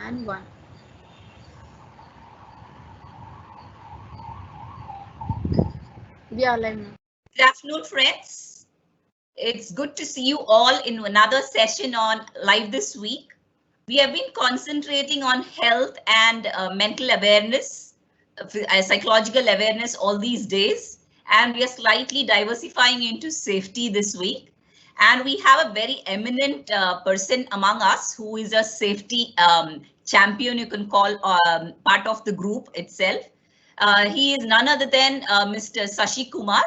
and 1. We are live now. Good afternoon, friends. It's good to see you all in another session on Live This Week. We have been concentrating on health and mental awareness, psychological awareness all these days, and we are slightly diversifying into safety this week. And we have a very eminent person among us who is a safety champion, you can call part of the group itself. He is none other than Mr. Sashi Kumar.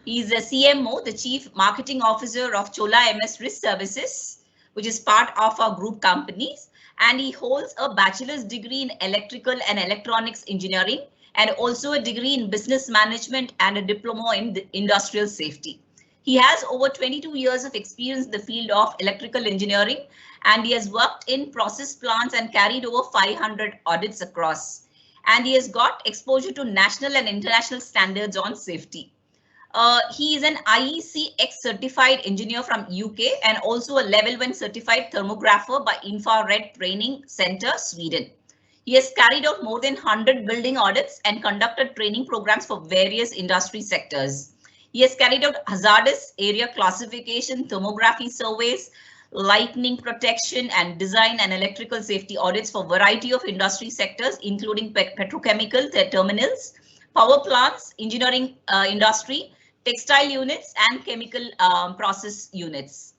He is a CMO, the Chief Marketing Officer of Chola MS Risk Services, which is part of our group companies. And he holds a bachelor's degree in electrical and electronics engineering, and also a degree in business management and a diploma in industrial safety. He has over 22 years of experience in the field of electrical engineering, and he has worked in process plants and carried over 500 audits across. And he has got exposure to national and international standards on safety. He is an IEC X certified engineer from UK and also a level 1 certified thermographer by Infrared Training Center, Sweden. He has carried out more than 100 building audits and conducted training programs for various industry sectors. He has carried out hazardous area classification, thermography surveys, lightning protection and design and electrical safety audits for a variety of industry sectors, including petrochemical terminals, power plants, engineering industry, textile units and chemical process units.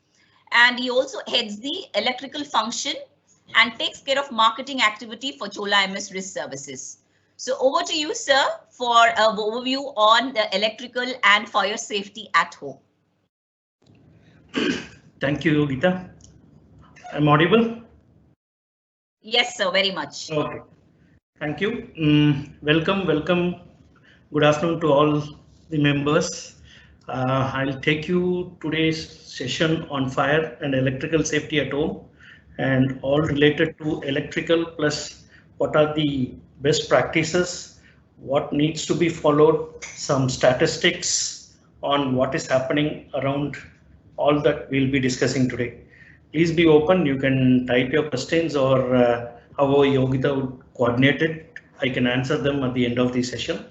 And he also heads the electrical function and takes care of marketing activity for Chola MS Risk Services. So over to you, sir, for an overview on the electrical and fire safety at home. Thank you, Geeta. I'm audible? Yes, sir, very much. Okay. Thank you. Welcome. Good afternoon to all the members. I'll take you today's session on fire and electrical safety at home and all related to electrical, plus what are the best practices, what needs to be followed, some statistics on what is happening around all that we'll be discussing today. Please be open. You can type your questions or however Yogita would coordinate it. I can answer them at the end of the session.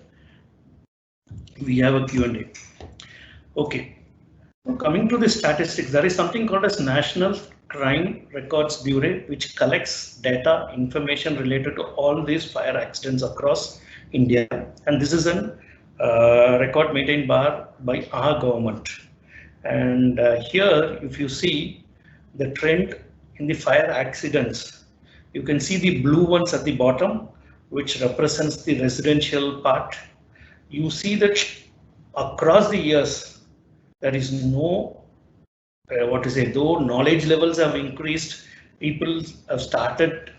We have a Q&A. Okay. Coming to the statistics, there is something called as National Crime Records Bureau, which collects data, information related to all these fire accidents across India. And this is a record maintained by our government. And here, if you see the trend in the fire accidents, you can see the blue ones at the bottom, which represents the residential part. You see that across the years, there is no, though knowledge levels have increased, people have started,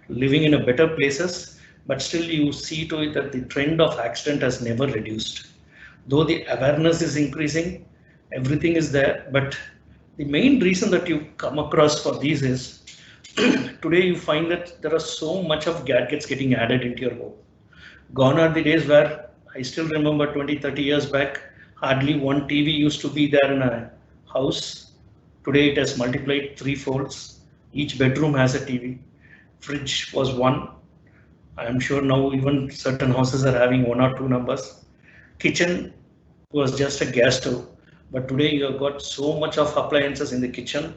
living in a better places, but still you see to it that the trend of accident has never reduced. Though the awareness is increasing, everything is there, but the main reason that you come across for these is today you find that there are so much of gadgets getting added into your home. Gone are the days where I still remember 20-30 years back, hardly one TV used to be there in a house. Today it has multiplied 3 folds. Each bedroom has a TV. Fridge was one. I am sure now even certain houses are having 1 or 2 numbers. Kitchen was just a gas stove. But today you have got so much of appliances in the kitchen,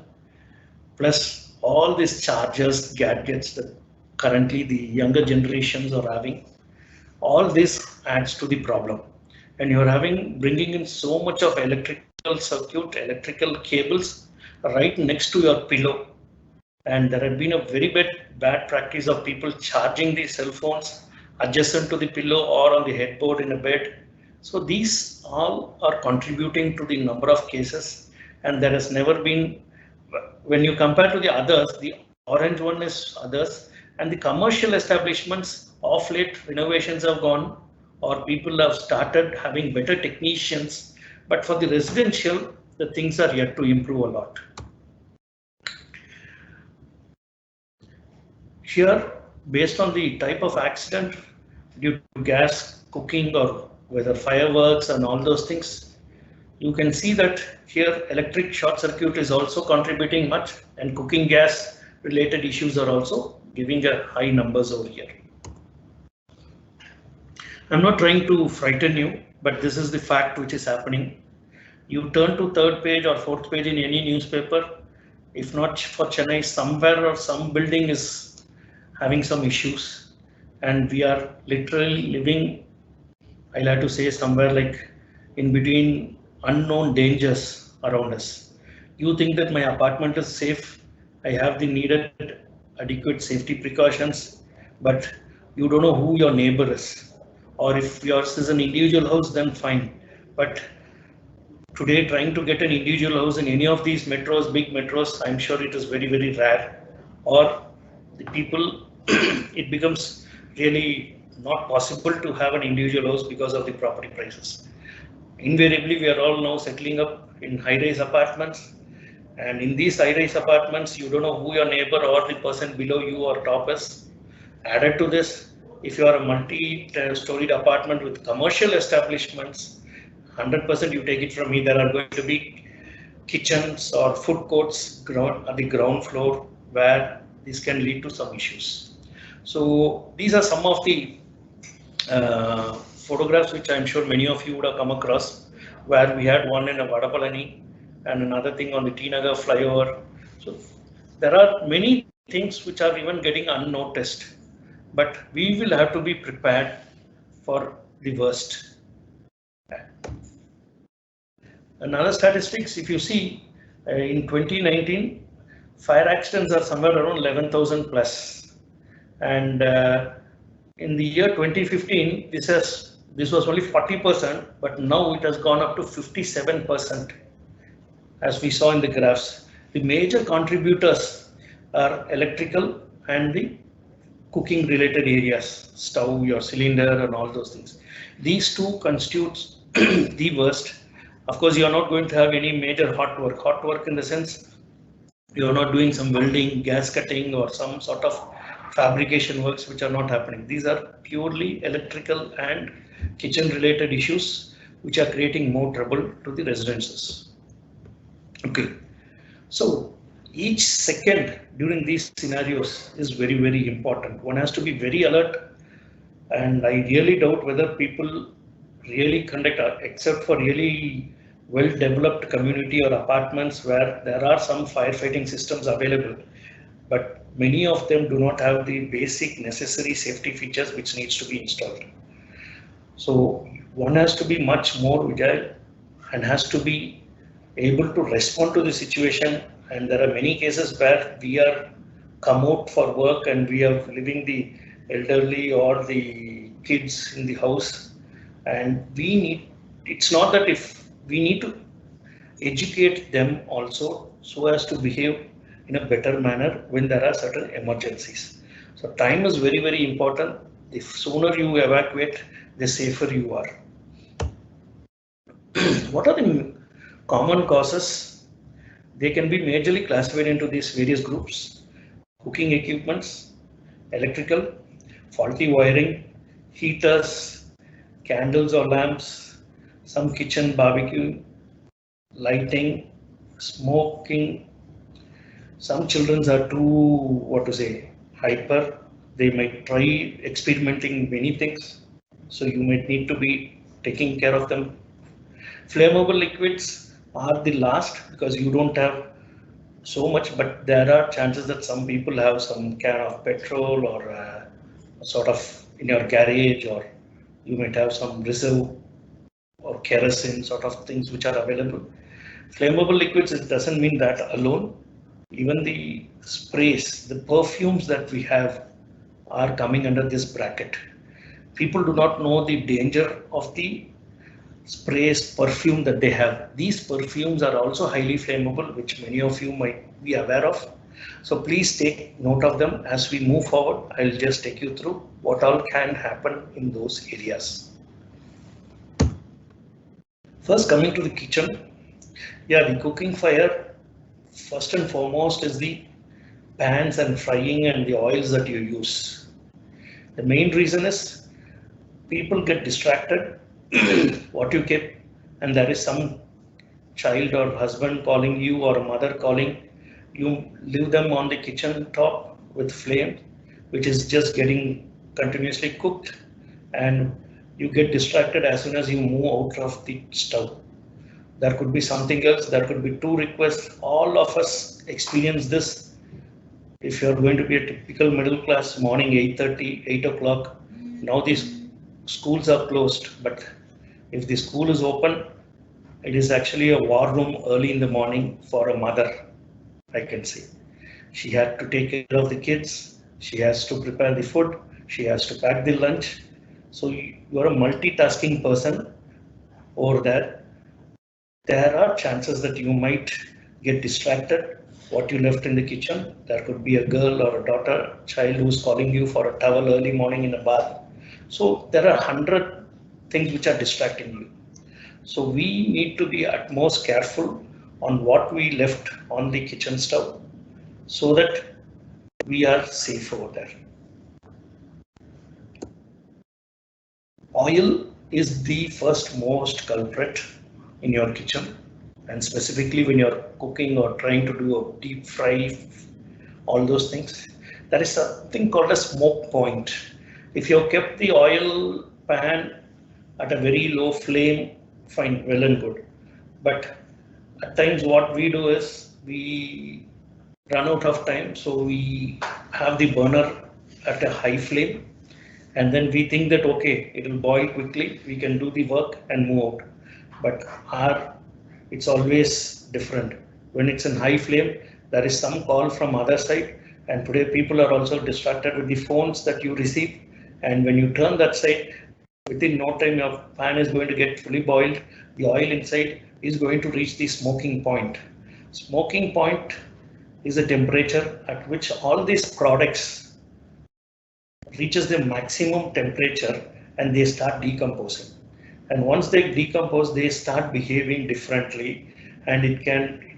plus all these chargers, gadgets that currently the younger generations are having. All this adds to the problem. And you're bringing in so much of electrical circuit, electrical cables right next to your pillow. And there had been a very bad practice of people charging the cell phones adjacent to the pillow or on the headboard in a bed. So these all are contributing to the number of cases, and there has never been, when you compare to the others, the orange one is others, and the commercial establishments of late renovations have gone, or people have started having better technicians, but for the residential, the things are yet to improve a lot. Here, based on the type of accident due to gas, cooking, or whether fireworks and all those things, you can see that here electric short circuit is also contributing much, and cooking gas related issues are also giving a high numbers over here. I'm not trying to frighten you, but this is the fact which is happening. You turn to third page or fourth page in any newspaper, if not for Chennai, somewhere or some building is having some issues, and we are literally living, I'll have to say, somewhere like in between unknown dangers around us. You think that my apartment is safe, I have the needed adequate safety precautions, but you don't know who your neighbor is. Or if yours is an individual house, then fine. But today, trying to get an individual house in any of these metros, big metros, I'm sure it is very, very rare. Or the people, it becomes really not possible to have an individual house because of the property prices. Invariably, we are all now settling up in high-rise apartments. And in these high-rise apartments, you don't know who your neighbor or the person below you or top is. Added to this, if you are a multi-storied apartment with commercial establishments, 100% you take it from me, there are going to be kitchens or food courts at the ground floor where this can lead to some issues. So these are some of the photographs which I'm sure many of you would have come across, where we had one in a Vadapalani and another thing on the T Nagar flyover. So there are many things which are even getting unnoticed, but we will have to be prepared for the worst. Another statistics, if you see, in 2019, fire accidents are somewhere around 11,000 plus, and in the year 2015, this was only 40%, but now it has gone up to 57%, as we saw in the graphs. The major contributors are electrical and the cooking related areas, stove, your cylinder, and all those things. These two constitutes the worst. Of course, you are not going to have any major hot work. Hot work in the sense you are not doing some welding, gas cutting, or some sort of fabrication works which are not happening. These are purely electrical and kitchen related issues which are creating more trouble to the residences. Okay, so each second during these scenarios is very, very important. One has to be very alert, and I really doubt whether people really conduct, except for really well-developed community or apartments where there are some firefighting systems available, but many of them do not have the basic necessary safety features which needs to be installed. So one has to be much more agile and has to be able to respond to the situation. And there are many cases where we are come out for work and we are leaving the elderly or the kids in the house, and we need, it's not that if we need to educate them also so as to behave in a better manner when there are certain emergencies. So time is very, very important. The sooner you evacuate, the safer you are. What are the common causes? They can be majorly classified into these various groups: cooking equipments, electrical, faulty wiring, heaters, candles or lamps, some kitchen barbecue, lighting, smoking. Some children are too, hyper. They might try experimenting many things, so you might need to be taking care of them. Flammable liquids are the last because you don't have so much, but there are chances that some people have some can of petrol or sort of in your garage, or you might have some reserve or kerosene sort of things which are available. Flammable liquids, it doesn't mean that alone. Even the sprays, the perfumes that we have are coming under this bracket. People do not know the danger of the sprays, perfume that they have. These perfumes are also highly flammable, which many of you might be aware of. So please take note of them as we move forward. I'll just take you through what all can happen in those areas. First, coming to the kitchen. Yeah, the cooking fire, first and foremost, is the pans and frying and the oils that you use. The main reason is people get distracted what you keep, and there is some child or husband calling you or a mother calling you, leave them on the kitchen top with flame, which is just getting continuously cooked, and you get distracted as soon as you move out of the stove. There could be something else, there could be two requests. All of us experience this. If you're going to be a typical middle class, morning 8:30, 8 o'clock, now these schools are closed, but if the school is open, it is actually a war room early in the morning for a mother, I can say. She had to take care of the kids, she has to prepare the food, she has to pack the lunch. So you're a multitasking person over there. There are chances that you might get distracted. What you left in the kitchen, there could be a girl or a daughter, child who's calling you for a towel early morning in a bath. So there are 100 things which are distracting you. So we need to be at most careful on what we left on the kitchen stove so that we are safe over there. Oil is the first most culprit in your kitchen, and specifically when you're cooking or trying to do a deep fry, all those things. There is something called a smoke point. If you have kept the oil pan at a very low flame, fine, well and good. But at times what we do is we run out of time, so we have the burner at a high flame, and then we think that okay, it will boil quickly, we can do the work and move out. But it's always different. When it's in high flame, there is some call from other side, and today people are also distracted with the phones that you receive, and when you turn that side, within no time your pan is going to get fully boiled. The oil inside is going to reach the smoking point. Smoking point is a temperature at which all these products reaches the maximum temperature and they start decomposing. And once they decompose, they start behaving differently, and it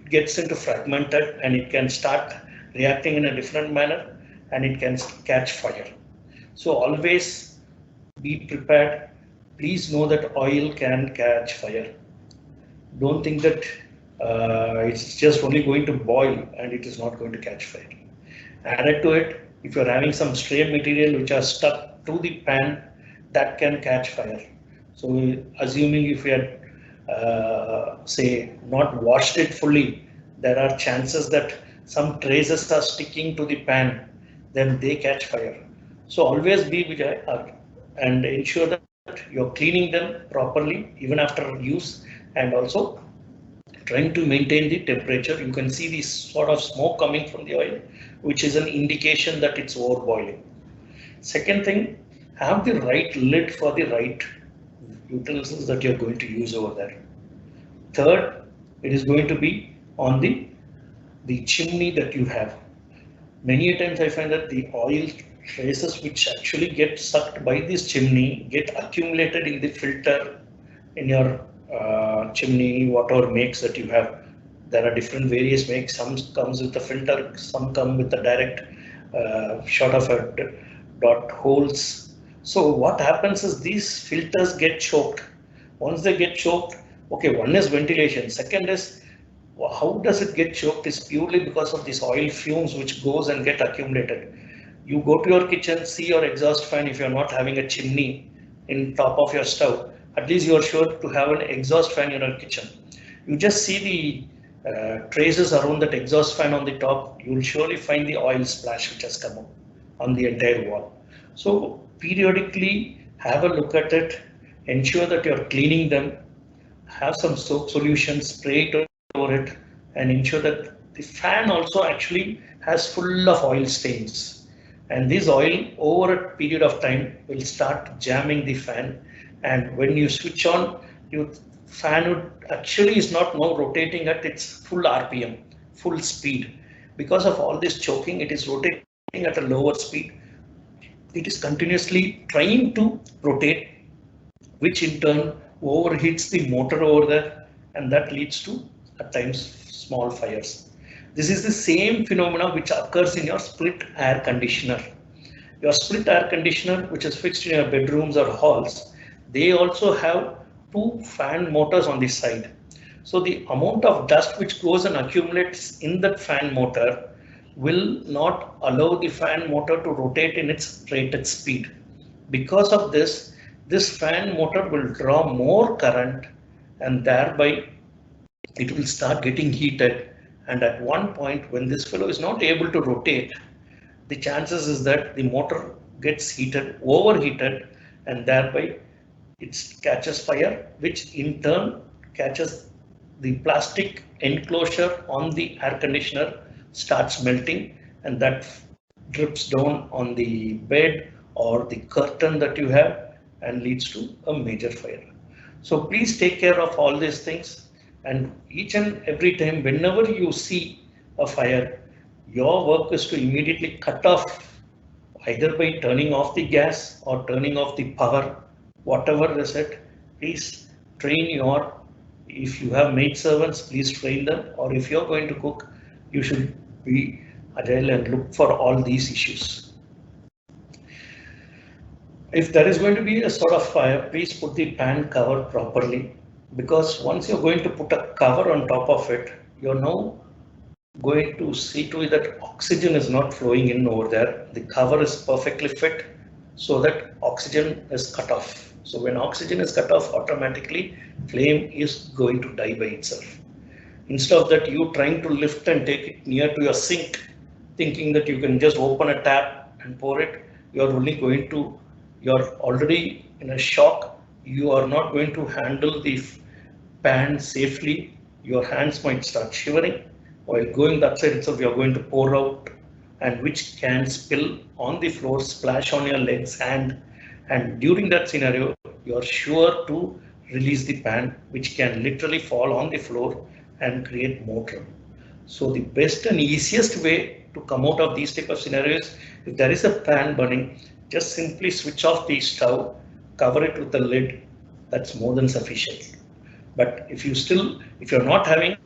gets into fragmented, and it can start reacting in a different manner, and it can catch fire. So always be prepared. Please know that oil can catch fire. Don't think that it's just only going to boil and it is not going to catch fire. Added to it, if you're having some stray material which are stuck to the pan, that can catch fire. So assuming if we had say not washed it fully, there are chances that some traces are sticking to the pan, then they catch fire. So always be vigilant and ensure that you're cleaning them properly even after use, and also trying to maintain the temperature. You can see this sort of smoke coming from the oil, which is an indication that it's over boiling. Second thing, have the right lid for the right utensils that you're going to use over there. Third, it is going to be on the chimney that you have. Many times I find that the oil traces which actually get sucked by this chimney get accumulated in the filter in your chimney, whatever makes that you have. There are different various makes. Some comes with a filter, some come with a direct shot of a dot holes. So what happens is these filters get choked. Once they get choked, okay, one is ventilation. Second is, how does it get choked is purely because of these oil fumes which goes and get accumulated. You go to your kitchen, see your exhaust fan. If you're not having a chimney in top of your stove, at least you are sure to have an exhaust fan in your kitchen. You just see the traces around that exhaust fan on the top. You will surely find the oil splash which has come up on the entire wall. So periodically have a look at it, ensure that you're cleaning them, have some soap solution, spray it over it, and ensure that the fan also actually has full of oil stains. And this oil over a period of time will start jamming the fan, and when you switch on, your fan would actually is not now rotating at its full RPM, full speed. Because of all this choking, it is rotating at a lower speed. It is continuously trying to rotate, which in turn overheats the motor over there, and that leads to at times small fires. This is the same phenomena which occurs in your split air conditioner. Your split air conditioner, which is fixed in your bedrooms or halls, they also have two fan motors on the side. So the amount of dust which goes and accumulates in that fan motor will not allow the fan motor to rotate in its rated speed. Because of this, this fan motor will draw more current and thereby it will start getting heated. And at one point when this fellow is not able to rotate, the chances is that the motor gets heated, overheated, and thereby it catches fire, which in turn catches the plastic enclosure on the air conditioner, starts melting, and that drips down on the bed or the curtain that you have and leads to a major fire. So please take care of all these things, and each and every time whenever you see a fire, your work is to immediately cut off, either by turning off the gas or turning off the power, whatever is it. Please train your, if you have maid servants, please train them, or if you're going to cook, you should be agile and look for all these issues. If there is going to be a sort of fire, please put the pan cover properly, because once you're going to put a cover on top of it, you're now going to see to it that oxygen is not flowing in over there. The cover is perfectly fit so that oxygen is cut off. So when oxygen is cut off, automatically flame is going to die by itself. Instead of that, you trying to lift and take it near to your sink, thinking that you can just open a tap and pour it, you're only going to, you're already in a shock. You are not going to handle the pan safely. Your hands might start shivering. While going that side itself, you're going to pour out, and which can spill on the floor, splash on your legs, hand. And during that scenario, you're sure to release the pan, which can literally fall on the floor and create more trouble. So the best and easiest way to come out of these type of scenarios, if there is a pan burning, just simply switch off the stove, cover it with a lid. That's more than sufficient. But if you're not having,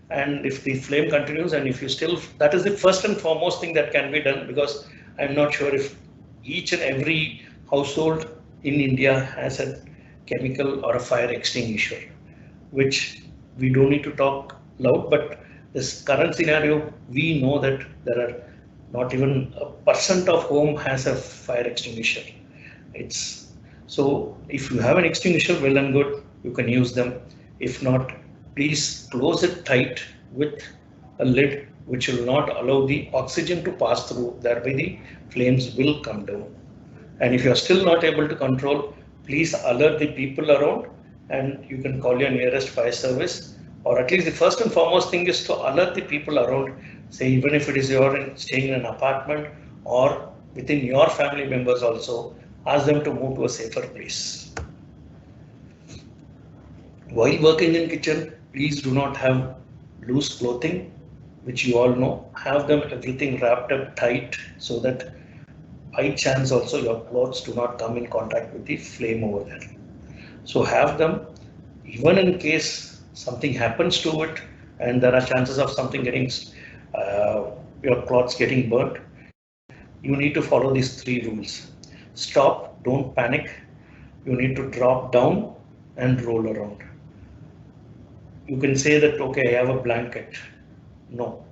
and if the flame continues, and if you still, that is the first and foremost thing that can be done, because I'm not sure if each and every household in India has a chemical or a fire extinguisher, which we don't need to talk loud, but this current scenario, we know that there are not even a % of home has a fire extinguisher. It's so if you have an extinguisher, well and good, you can use them. If not, please close it tight with a lid which will not allow the oxygen to pass through, thereby the flames will come down. And if you are still not able to control, please alert the people around, and you can call your nearest fire service, or at least the first and foremost thing is to alert the people around, say even if it is you're staying in an apartment or within your family members also, ask them to move to a safer place. While working in kitchen, please do not have loose clothing, which you all know. Have them everything wrapped up tight so that by chance also your clothes do not come in contact with the flame over there. So have them, even in case something happens to it and there are chances of something getting, your clothes getting burnt, you need to follow these 3 rules. Stop, don't panic. You need to drop down and roll around. You can say that, okay, I have a blanket. No,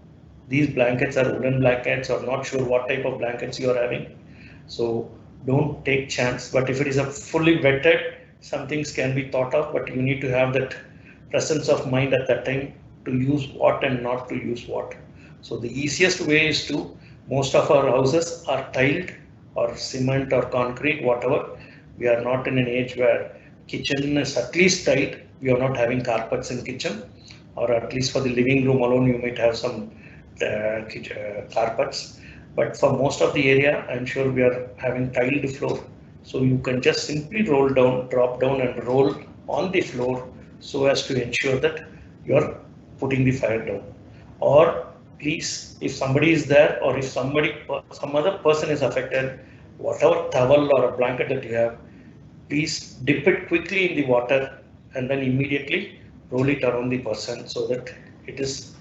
these blankets are woolen blankets, or not sure what type of blankets you are having. So don't take chance. But if it is a fully wetted, some things can be thought of, but you need to have that presence of mind at that time to use what and not to use what. So the easiest way is to, most of our houses are tiled or cement or concrete, whatever. We are not in an age where kitchen is at least tiled. We are not having carpets in kitchen, or at least for the living room alone, you might have some carpets. But for most of the area, I'm sure we are having tiled floor. So you can just simply roll down, drop down and roll on the floor so as to ensure that you're putting the fire down. Or please, if somebody is there, or if some other person is affected, whatever towel or a blanket that you have, please dip it quickly in the water and then immediately roll it around the person so that it is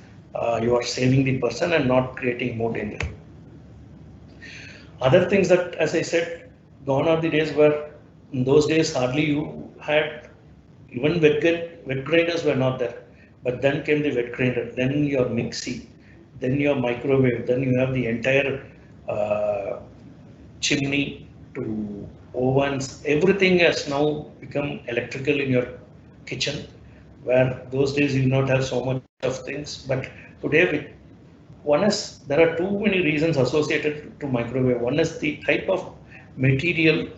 you are saving the person and not creating more danger. Other things that, as I said, gone are the days where in those days hardly you had, even wet grinders were not there, but then came the wet grinder, then your mixie. then your microwave, then you have the entire chimney to ovens. Everything has now become electrical in your kitchen, where those days you not have so much of things. But today, there are too many reasons associated to microwave. One is the type of material.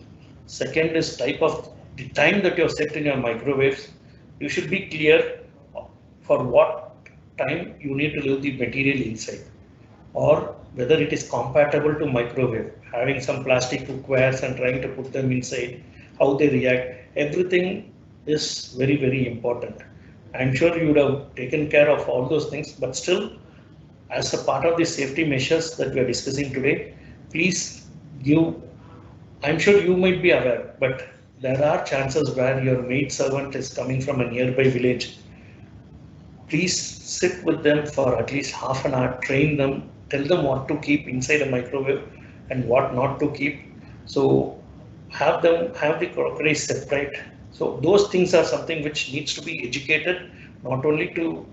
Second is the time that you have set in your microwaves. You should be clear for what time you need to leave the material inside, or whether it is compatible to microwave. Having some plastic cookwares and trying to put them inside, how they react, everything is very, very important. I'm sure you would have taken care of all those things, but still, as a part of the safety measures that we are discussing today, please give. I'm sure you might be aware, but there are chances where your maid servant is coming from a nearby village. Please sit with them for at least half an hour, train them, tell them what to keep inside a microwave and what not to keep. So have the crockery separate. So those things are something which needs to be educated, not only to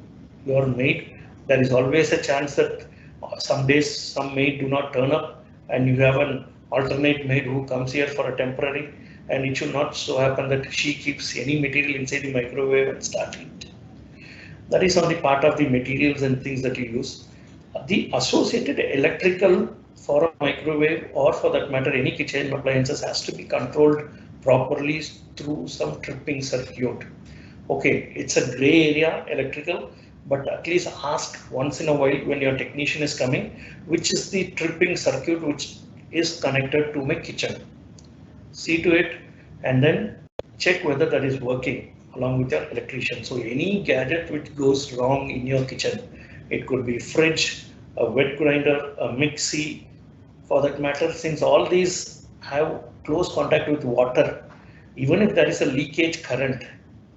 your maid. There is always a chance that some days some maid do not turn up and you have an alternate maid who comes here for a temporary, and it should not so happen that she keeps any material inside the microwave and start it. That is on the part of the materials and things that you use. The associated electrical for a microwave, or for that matter any kitchen appliances, has to be controlled properly through some tripping circuit. Okay, it's a gray area electrical, but at least ask once in a while when your technician is coming, which is the tripping circuit which is connected to my kitchen. See to it and then check whether that is working along with your electrician. So any gadget which goes wrong in your kitchen, it could be fridge, a wet grinder, a mixie, for that matter, since all these have close contact with water, even if there is a leakage current,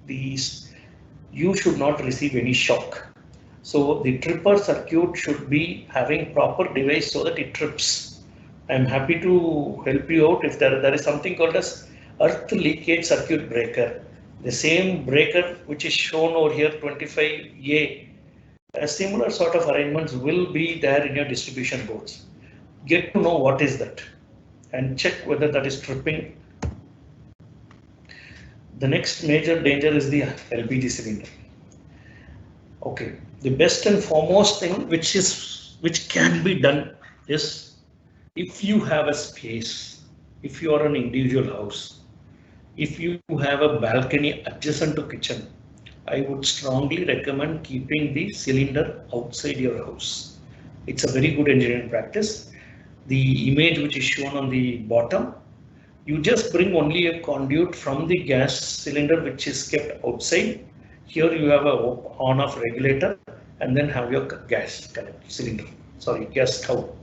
you should not receive any shock. So the tripper circuit should be having proper device so that it trips. I'm happy to help you out if there is something called as earth leakage circuit breaker. The same breaker which is shown over here, 25A, a similar sort of arrangements will be there in your distribution boards. Get to know what is that and check whether that is tripping. The next major danger is the LPG cylinder. Okay, the best and foremost thing which can be done is, if you have a space, if you are an individual house, if you have a balcony adjacent to kitchen, I would strongly recommend keeping the cylinder outside your house. It's a very good engineering practice. The image which is shown on the bottom, you just bring only a conduit from the gas cylinder which is kept outside. Here you have a on-off regulator and then have your gas stove.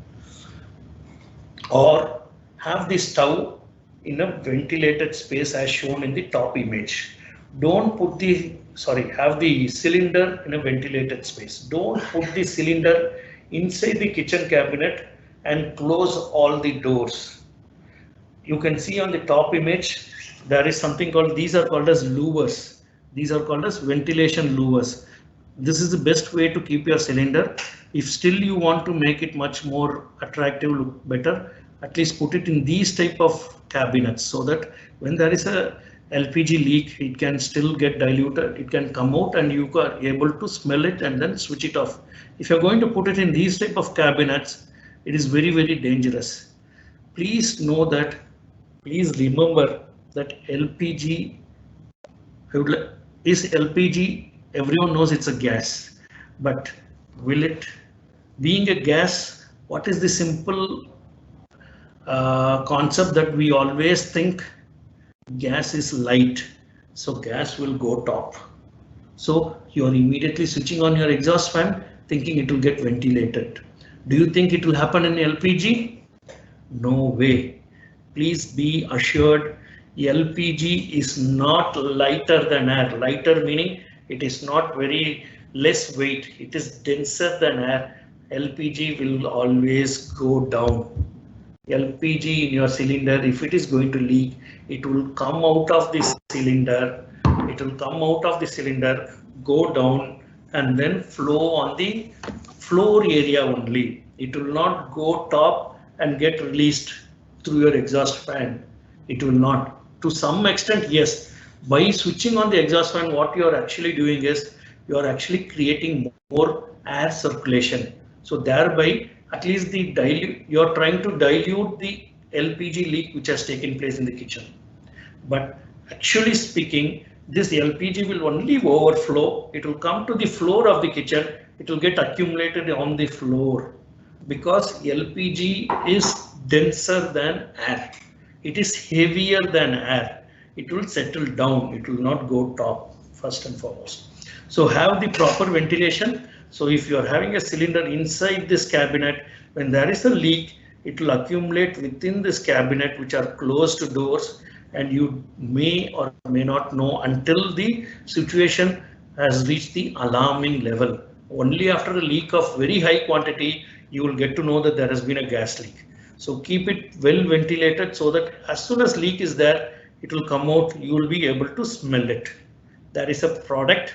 Or have the stove in a ventilated space as shown in the top image. Don't put have the cylinder in a ventilated space. Don't put the cylinder inside the kitchen cabinet and close all the doors. You can see on the top image, there is something called, these are called as louvers. These are called as ventilation louvers. This is the best way to keep your cylinder. If still you want to make it much more attractive, look better, at least put it in these type of cabinets so that when there is a LPG leak, it can still get diluted, it can come out and you are able to smell it and then switch it off. If you're going to put it in these type of cabinets, it is very, very dangerous. Please know that, please remember that LPG is LPG, everyone knows it's a gas, but will it, being a gas, what is the simple concept that we always think? Gas is light, so gas will go top. So you're immediately switching on your exhaust fan thinking it will get ventilated. Do you think it will happen in LPG? No way. Please be assured, LPG is not lighter than air. Lighter meaning it is not very less weight, it is denser than air. LPG will always go down. LPG in your cylinder, if it is going to leak, it will come out of the cylinder. It will come out of the cylinder, go down and then flow on the floor area only. It will not go top and get released through your exhaust fan. It will not. To some extent, yes. By switching on the exhaust fan, what you are actually doing is you are actually creating more air circulation. So thereby, at least you are trying to dilute the LPG leak which has taken place in the kitchen. But actually speaking, this LPG will only overflow. It will come to the floor of the kitchen. It will get accumulated on the floor because LPG is denser than air. It is heavier than air. It will settle down. It will not go top first and foremost. So have the proper ventilation. So if you are having a cylinder inside this cabinet, when there is a leak, it will accumulate within this cabinet, which are closed doors, and you may or may not know until the situation has reached the alarming level. Only after a leak of very high quantity, you will get to know that there has been a gas leak. So keep it well ventilated so that as soon as leak is there, it will come out. You will be able to smell it. There is a product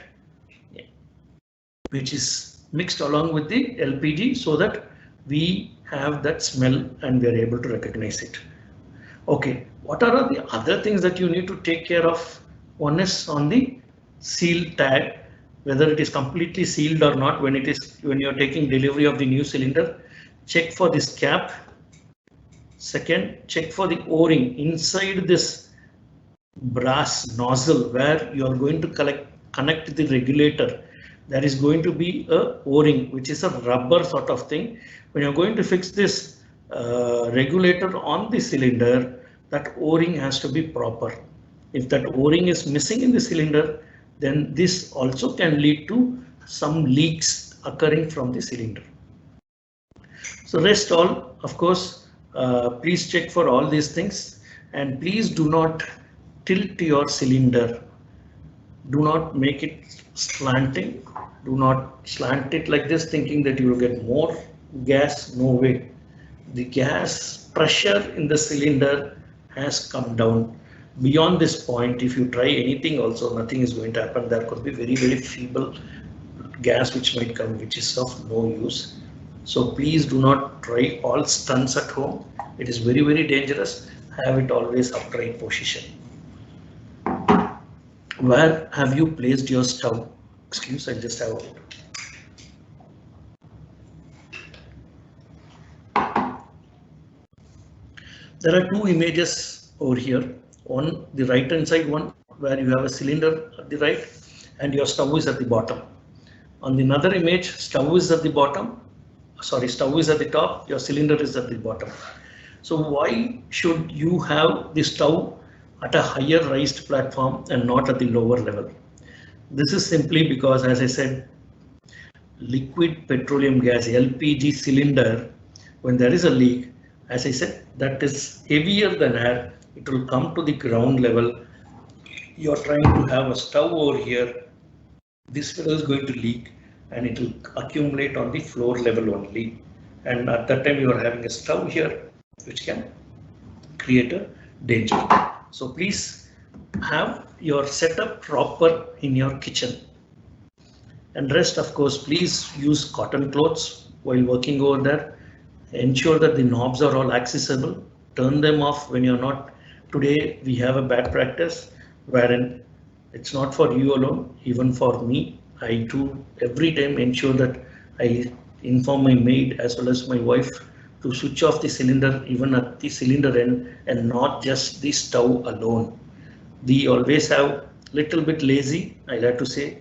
which is mixed along with the LPG so that we have that smell and we are able to recognize it. Okay, what are the other things that you need to take care of? One is on the seal tag, whether it is completely sealed or not. When you're taking delivery of the new cylinder, check for this cap. Second, check for the O-ring inside this brass nozzle where you are going to connect the regulator. There is going to be a O-ring, which is a rubber sort of thing. When you're going to fix this regulator on the cylinder, that O-ring has to be proper. If that O-ring is missing in the cylinder, then this also can lead to some leaks occurring from the cylinder. So rest all, of course, please check for all these things, and please do not tilt your cylinder. Do not make it slanting. Do not slant it like this thinking that you will get more gas. No way. The gas pressure in the cylinder has come down. Beyond this point, if you try anything also, nothing is going to happen. There could be very, very feeble gas which might come, which is of no use. So please do not try all stunts at home. It is very, very dangerous. Have it always upright position. Where have you placed your stove? Excuse, I just have a There are two images over here. On the right hand side one where you have a cylinder at the right and your stove is at the bottom. On the another image, stove is at the bottom. Sorry, stove is at the top, your cylinder is at the bottom. So why should you have the stove at a higher raised platform and not at the lower level? This is simply because, as I said, liquid petroleum gas LPG cylinder, when there is a leak, as I said, that is heavier than air. It will come to the ground level. You are trying to have a stove over here. This fellow is going to leak and it will accumulate on the floor level only. And at that time you are having a stove here which can create a danger. So please have your setup proper in your kitchen. And rest, of course, please use cotton clothes while working over there. Ensure that the knobs are all accessible. Turn them off when you're not. Today we have a bad practice wherein it's not for you alone, even for me. I do every time ensure that I inform my maid as well as my wife to switch off the cylinder even at the cylinder end and not just the stove alone. We always have little bit lazy, I like to say.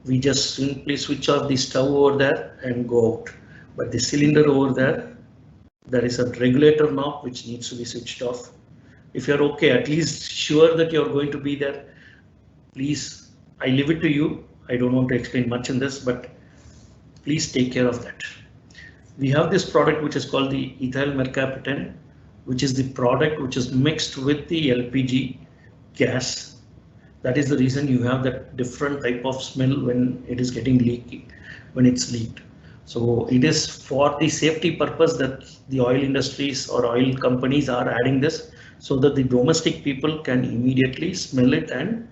We just simply switch off the stove over there and go out. But the cylinder over there is a regulator knob which needs to be switched off. If you're okay, at least sure that you're going to be there, please, I leave it to you. I don't want to explain much in this, but please take care of that. We have this product which is called the ethyl mercaptan, which is the product which is mixed with the LPG gas. That is the reason you have that different type of smell when it is getting leaky, when it's leaked. So it is for the safety purpose that the oil industries or oil companies are adding this so that the domestic people can immediately smell it and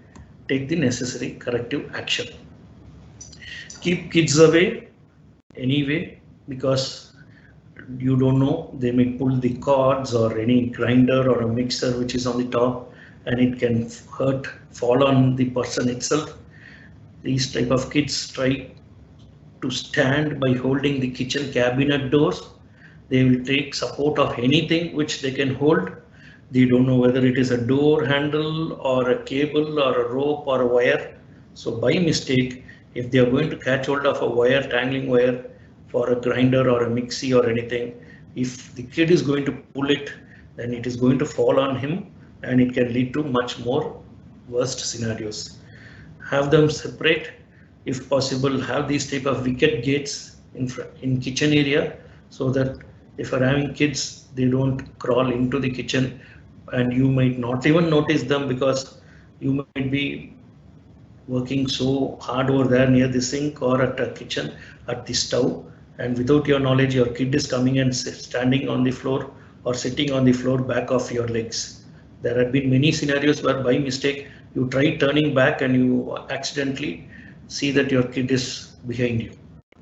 take the necessary corrective action. keep kids away anyway, because you don't know, they may pull the cords or any grinder or a mixer which is on the top, and it can fall on the person itself. These type of kids try to stand by holding the kitchen cabinet doors. They will take support of anything which they can hold. They don't know whether it is a door handle or a cable or a rope or a wire. So by mistake, if they are going to catch hold of a wire, tangling wire for a grinder or a mixie or anything, if the kid is going to pull it, then it is going to fall on him and it can lead to much more worst scenarios. Have them separate. If possible, have these type of wicket gates in kitchen area, so that if you're having kids, they don't crawl into the kitchen and you might not even notice them, because you might be working so hard over there near the sink or at a kitchen at the stove, and without your knowledge your kid is coming and standing on the floor or sitting on the floor back of your legs. There have been many scenarios where by mistake you try turning back and you accidentally see that your kid is behind you.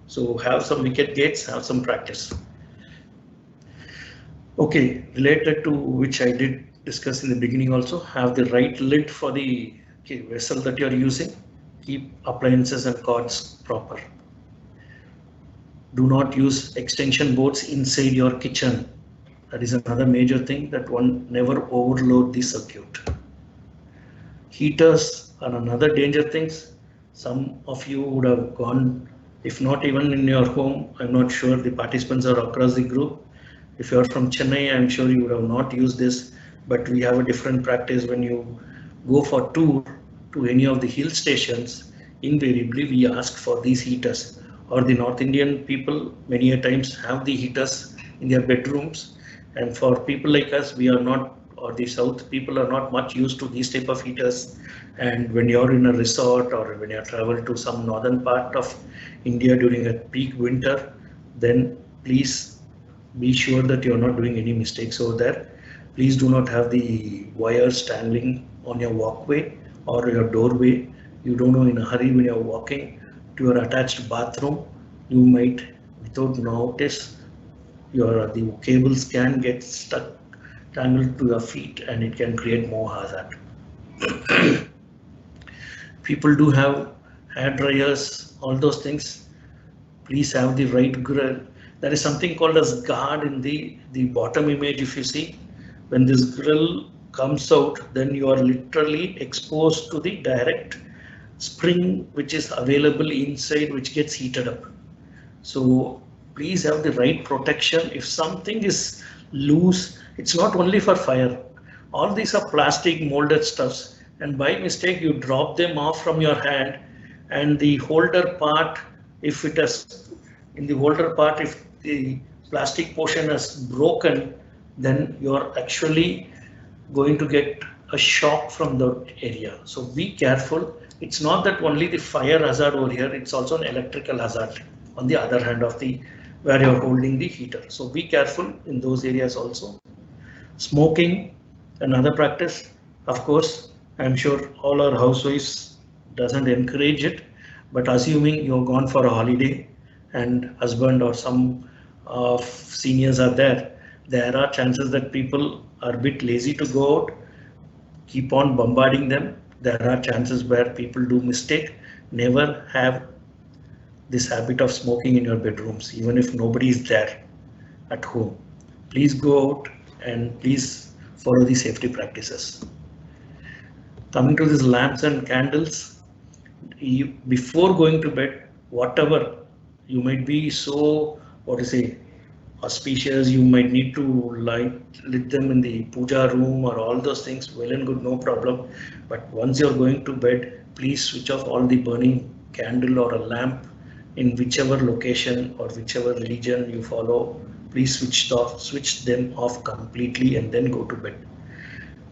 So have some wicket gates, have some practice. Okay, related to which I did discuss in the beginning also, have the right lid for the vessel that you are using. Keep appliances and cords proper. Do not use extension boards inside your kitchen. That is another major thing, that one never overload the circuit. Heaters are another danger things. Some of you would have gone, if not even in your home, I'm not sure the participants are across the group. If you're from Chennai, I'm sure you would have not used this, but we have a different practice. When you go for tour to any of the hill stations, invariably we ask for these heaters. Or the North Indian people many a times have the heaters in their bedrooms, and for people like us, we are not, or the South people are not much used to these type of heaters. And when you're in a resort or when you travel to some northern part of India during a peak winter, then please be sure that you're not doing any mistakes over there. Please do not have the wires dangling on your walkway or your doorway. You don't know, in a hurry when you're walking to your attached bathroom, you might without notice the cables can get stuck, tangled to your feet, and it can create more hazard. People do have hair dryers, all those things. Please have the right grill. There is something called as guard in the bottom image. If you see, when this grill comes out, then you are literally exposed to the direct spring which is available inside, which gets heated up. So please have the right protection. If something is loose, it's not only for fire. All these are plastic molded stuffs, and by mistake you drop them off from your hand, and the holder part, if it has in the holder part, if the plastic portion has broken, then you're actually going to get a shock from that area. So be careful. It's not that only the fire hazard over here, it's also an electrical hazard on the other hand of the where you're holding the heater. So be careful in those areas also. Smoking, another practice. Of course, I'm sure all our housewives doesn't encourage it, but assuming you're gone for a holiday and husband or some seniors are there, there are chances that people are a bit lazy to go out. Keep on bombarding them. There are chances where people do mistake. Never have this habit of smoking in your bedrooms, even if nobody is there at home. Please go out and please follow the safety practices. Coming to these lamps and candles, before going to bed, whatever you might be so, auspicious, you might need to lit them in the puja room or all those things, well and good, no problem. But once you're going to bed, please switch off all the burning candle or a lamp in whichever location or whichever religion you follow. Please switch them off completely and then go to bed.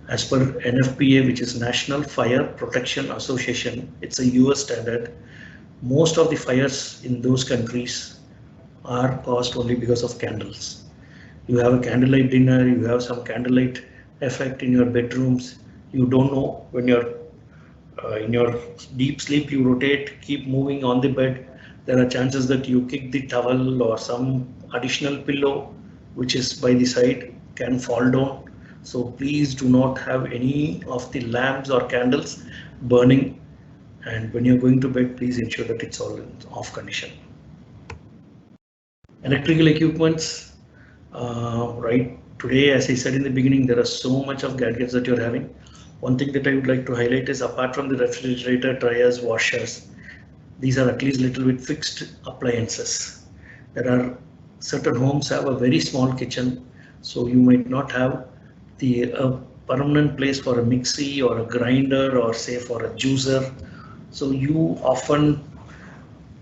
As per NFPA, which is National Fire Protection Association, it's a US standard. Most of the fires in those countries are caused only because of candles. You have a candlelight dinner, you have some candlelight effect in your bedrooms. You don't know when you're in your deep sleep, you rotate, keep moving on the bed. there are chances that you kick the towel or some additional pillow which is by the side can fall down. So please do not have any of the lamps or candles burning, and when you're going to bed, please ensure that it's all in off condition. Electrical equipments, right today, as I said in the beginning, there are so much of gadgets that you're having. One thing that I would like to highlight is, apart from the refrigerator, dryers, washers, these are at least little bit fixed appliances. There are certain homes have a very small kitchen, so you might not have the permanent place for a mixie or a grinder or say for a juicer. So you often,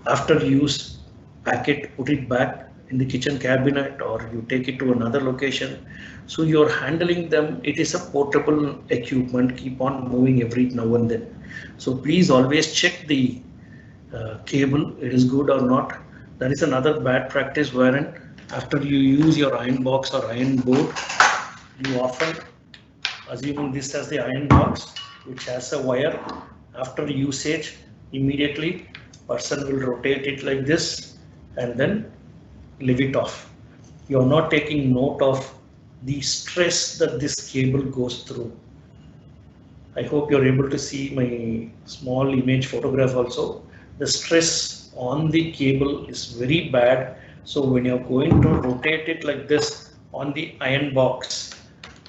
after use, pack it, put it back in the kitchen cabinet, or you take it to another location. So you're handling them. It is a portable equipment, keep on moving every now and then. So please always check the cable, it is good or not. That is another bad practice, wherein after you use your iron box or iron board, you often, assuming this as the iron box which has a wire, after usage immediately person will rotate it like this and then leave it off. You are not taking note of the stress that this cable goes through. I hope you're able to see my small image photograph also. The stress on the cable is very bad. So when you're going to rotate it like this on the iron box,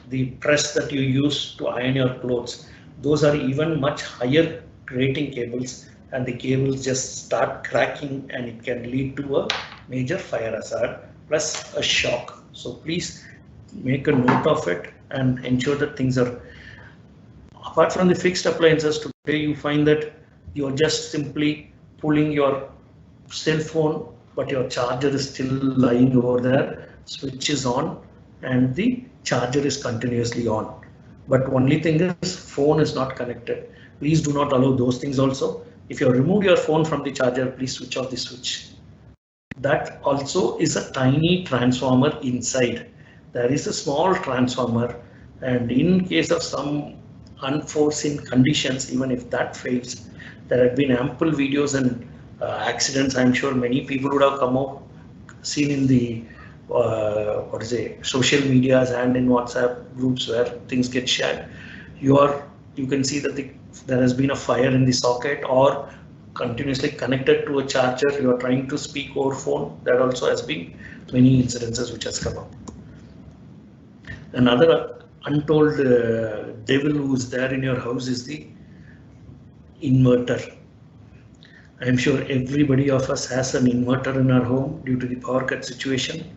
the press that you use to iron your clothes, those are even much higher rating cables, and the cables just start cracking and it can lead to a major fire hazard plus a shock. So please make a note of it and ensure that things are, apart from the fixed appliances, today you find that you're just simply pulling your cell phone, but your charger is still lying over there, switch is on and the charger is continuously on. But only thing is, phone is not connected. Please do not allow those things also. If you remove your phone from the charger, please switch off the switch. That also is a tiny transformer inside. There is a small transformer, and in case of some unforeseen conditions, even if that fails, there have been ample videos and accidents. I'm sure many people would have come out, seen in the social medias and in WhatsApp groups where things get shared. You can see that there has been a fire in the socket, or continuously connected to a charger. You are trying to speak over phone. That also has been many incidences which has come up. Another untold devil who is there in your house is the inverter. I'm sure everybody of us has an inverter in our home due to the power cut situation.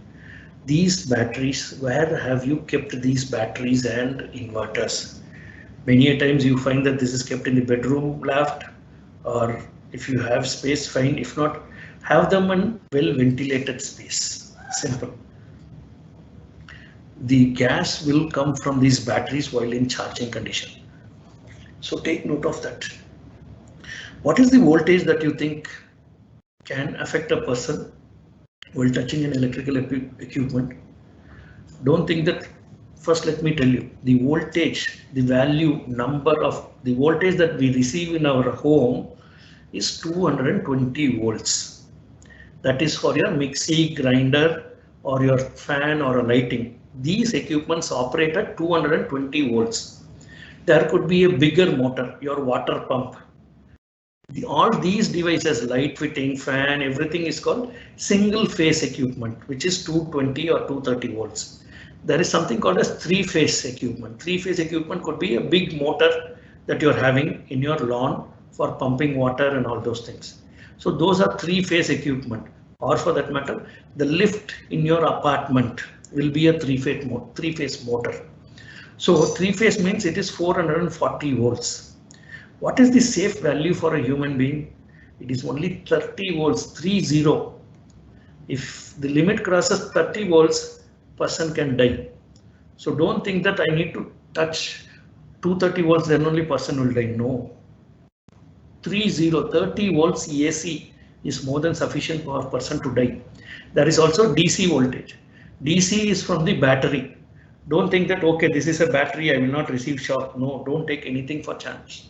These batteries, where have you kept these batteries and inverters? Many a times you find that this is kept in the bedroom loft, or if you have space, fine. If not, have them in well ventilated space. Simple. The gas will come from these batteries while in charging condition. So take note of that. What is the voltage that you think can affect a person while touching an electrical equipment? Don't think that. First, let me tell you, the voltage, the value number of the voltage that we receive in our home is 220 volts. That is for your mixie, grinder, or your fan or a lighting. These equipments operate at 220 volts. There could be a bigger motor, your water pump. All these devices, light fitting, fan, everything is called single phase equipment, which is 220 or 230 volts. There is something called as three-phase equipment. Three-phase equipment could be a big motor that you're having in your lawn for pumping water and all those things. So those are three-phase equipment, or for that matter, the lift in your apartment will be a three-phase motor. So three-phase means it is 440 volts. What is the safe value for a human being? It is only 30 volts, 30. If the limit crosses 30 volts, person can die. So don't think that I need to touch 230 volts, then only person will die. No. 30 volts AC is more than sufficient for a person to die. There is also DC voltage. DC is from the battery. Don't think that, okay, this is a battery, I will not receive shock. No, don't take anything for chance.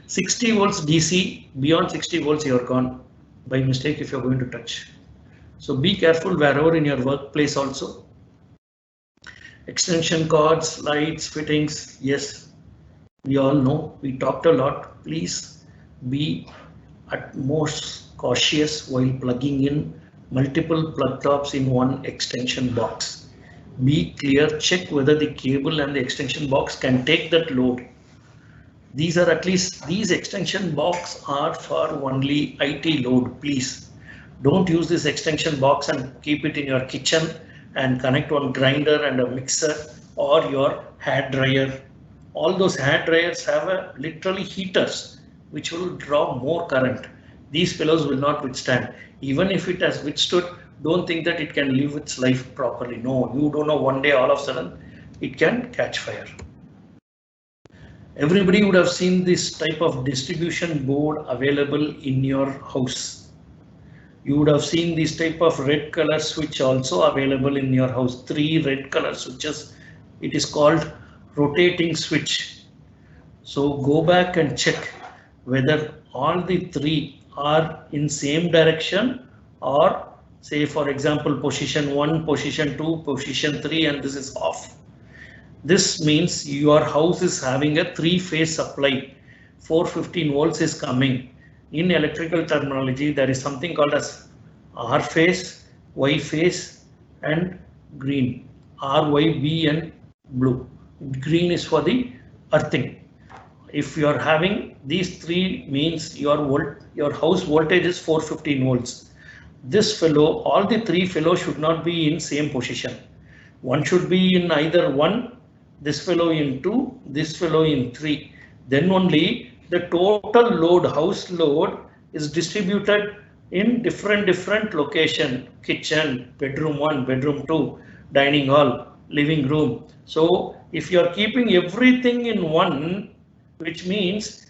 60 volts DC, beyond 60 volts, you're gone. by mistake if you're going to touch. So be careful wherever in your workplace also. Extension cords, lights, fittings, yes, we all know, we talked a lot. Please be at most cautious while plugging in multiple plug tops in one extension box. Be clear, check whether the cable and the extension box can take that load. These are at least, these extension box are for only IT load. Please don't use this extension box and keep it in your kitchen and connect one grinder and a mixer or your hair dryer. All those hair dryers have a literally heaters which will draw more current. These fellows will not withstand. Even if it has withstood, don't think that it can live its life properly. No, you don't know, one day all of a sudden it can catch fire. Everybody would have seen this type of distribution board available in your house. You would have seen this type of red color switch also available in your house. 3 red color switches. It is called rotating switch. So go back and check whether all the 3 are in same direction, or say for example position 1, position 2, position 3, and this is off. This means your house is having a 3-phase supply. 415 volts is coming. In electrical terminology, there is something called as R phase, Y phase, and green. R, Y, B, and blue. Green is for the earthing. If you are having these 3, means your house voltage is 415 volts. This fellow, all the 3 fellows should not be in same position. One should be in either 1, this fellow in 2, this fellow in 3. Then only the total load, house load, is distributed in different location: kitchen, bedroom 1, bedroom 2, dining hall, living room. So if you are keeping everything in 1, which means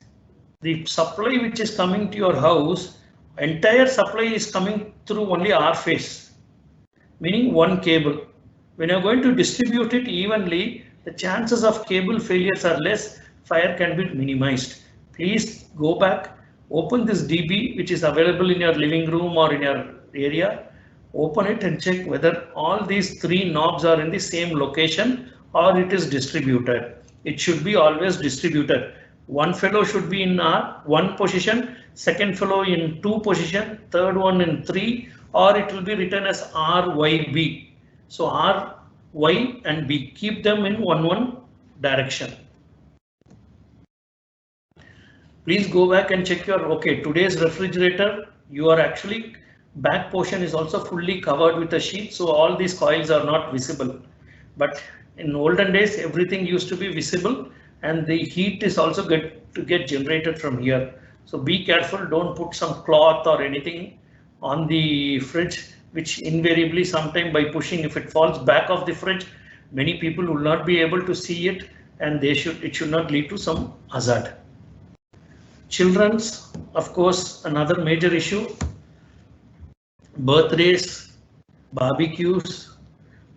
the supply which is coming to your house, entire supply is coming through only R phase, meaning 1 cable. When you're going to distribute it evenly, the chances of cable failures are less, fire can be minimized. Please go back, open this DB which is available in your living room or in your area, open it and check whether all these 3 knobs are in the same location or it is distributed. It should be always distributed. One fellow should be in R1 position, second fellow in 2 position, third one in 3, or it will be written as RYB. So R, Y and B, keep them in one direction. Please go back and check your, okay, today's refrigerator, you are actually, back portion is also fully covered with a sheet, so all these coils are not visible. But in olden days, everything used to be visible, and the heat is also get generated from here. So be careful, don't put some cloth or anything on the fridge, which invariably sometime by pushing, if it falls back of the fridge, many people will not be able to see it, and it should not lead to some hazard. Children's, of course, another major issue. Birthdays, barbecues,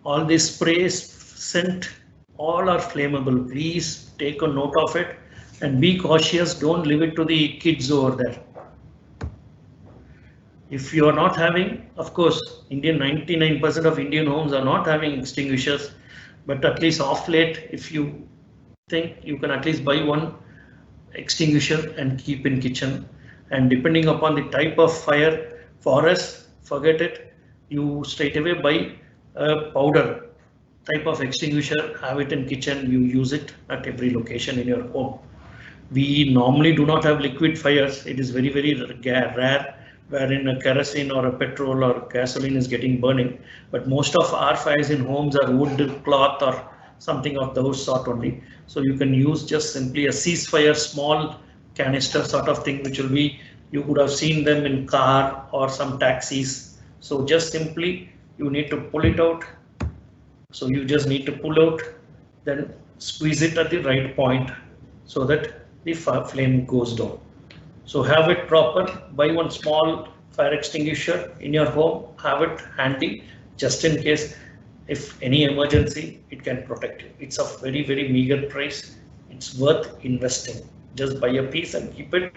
all these sprays, scent, all are flammable. Please take a note of it and be cautious. Don't leave it to the kids over there. If you are not having, of course, 99% of Indian homes are not having extinguishers, but at least off late, if you think, you can at least buy one extinguisher and keep in kitchen. And depending upon the type of fire, forest, forget it, you straight away buy a powder type of extinguisher, have it in kitchen, you use it at every location in your home. We normally do not have liquid fires. It is very rare wherein a kerosene or a petrol or gasoline is getting burning, but most of our fires in homes are wood, cloth, or something of those sort only. So you can use just simply a ceasefire small canister sort of thing, which will be, you would have seen them in car or some taxis. So just simply you need to pull it out. So you just need to pull out, then squeeze it at the right point so that the flame goes down. So have it proper, buy one small fire extinguisher in your home, have it handy just in case if any emergency, it can protect you. It's of very meager price. It's worth investing. Just buy a piece and keep it.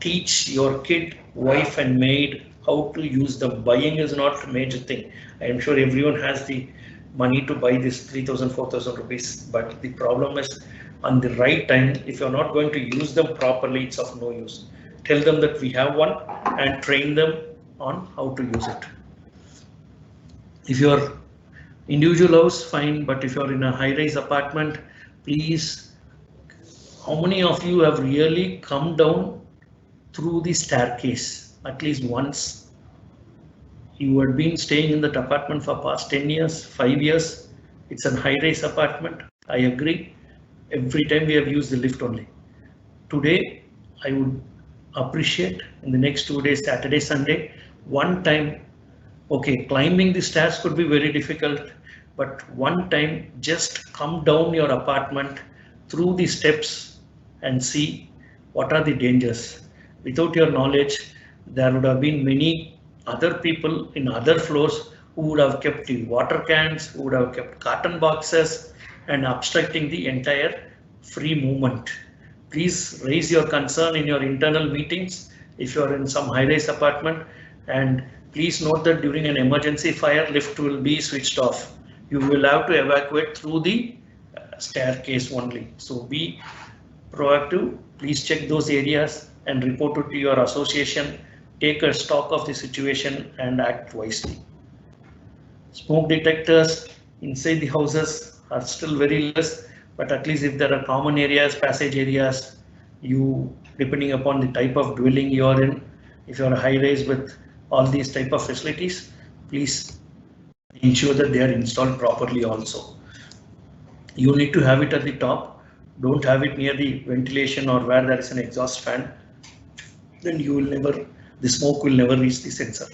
Teach your kid, wife and maid how to use them. Buying is not a major thing. I am sure everyone has the money to buy this 3,000, 4,000 rupees, but the problem is on the right time, if you're not going to use them properly, it's of no use. Tell them that we have one and train them on how to use it. If you're individual house, fine, but if you're in a high-rise apartment, please, how many of you have really come down through the staircase at least once? You had been staying in that apartment for past 10 years, 5 years. It's a high-rise apartment. I agree. Every time we have used the lift only. Today, I would appreciate in the next 2 days, Saturday, Sunday, one time. Okay, climbing the stairs could be very difficult, but one time just come down your apartment through the steps and see what are the dangers. Without your knowledge, there would have been many other people in other floors who would have kept the water cans, who would have kept carton boxes and obstructing the entire free movement. Please raise your concern in your internal meetings if you are in some high-rise apartment, and please note that during an emergency fire, lift will be switched off. You will have to evacuate through the staircase only. So be proactive. Please check those areas and report it to your association. Take a stock of the situation and act wisely. Smoke detectors inside the houses are still very less, but at least if there are common areas, passage areas, you, depending upon the type of dwelling you are in, if you are a high rise with all these type of facilities, please ensure that they are installed properly also. You need to have it at the top. Don't have it near the ventilation or where there is an exhaust fan. Then you will never, the smoke will never reach the sensor.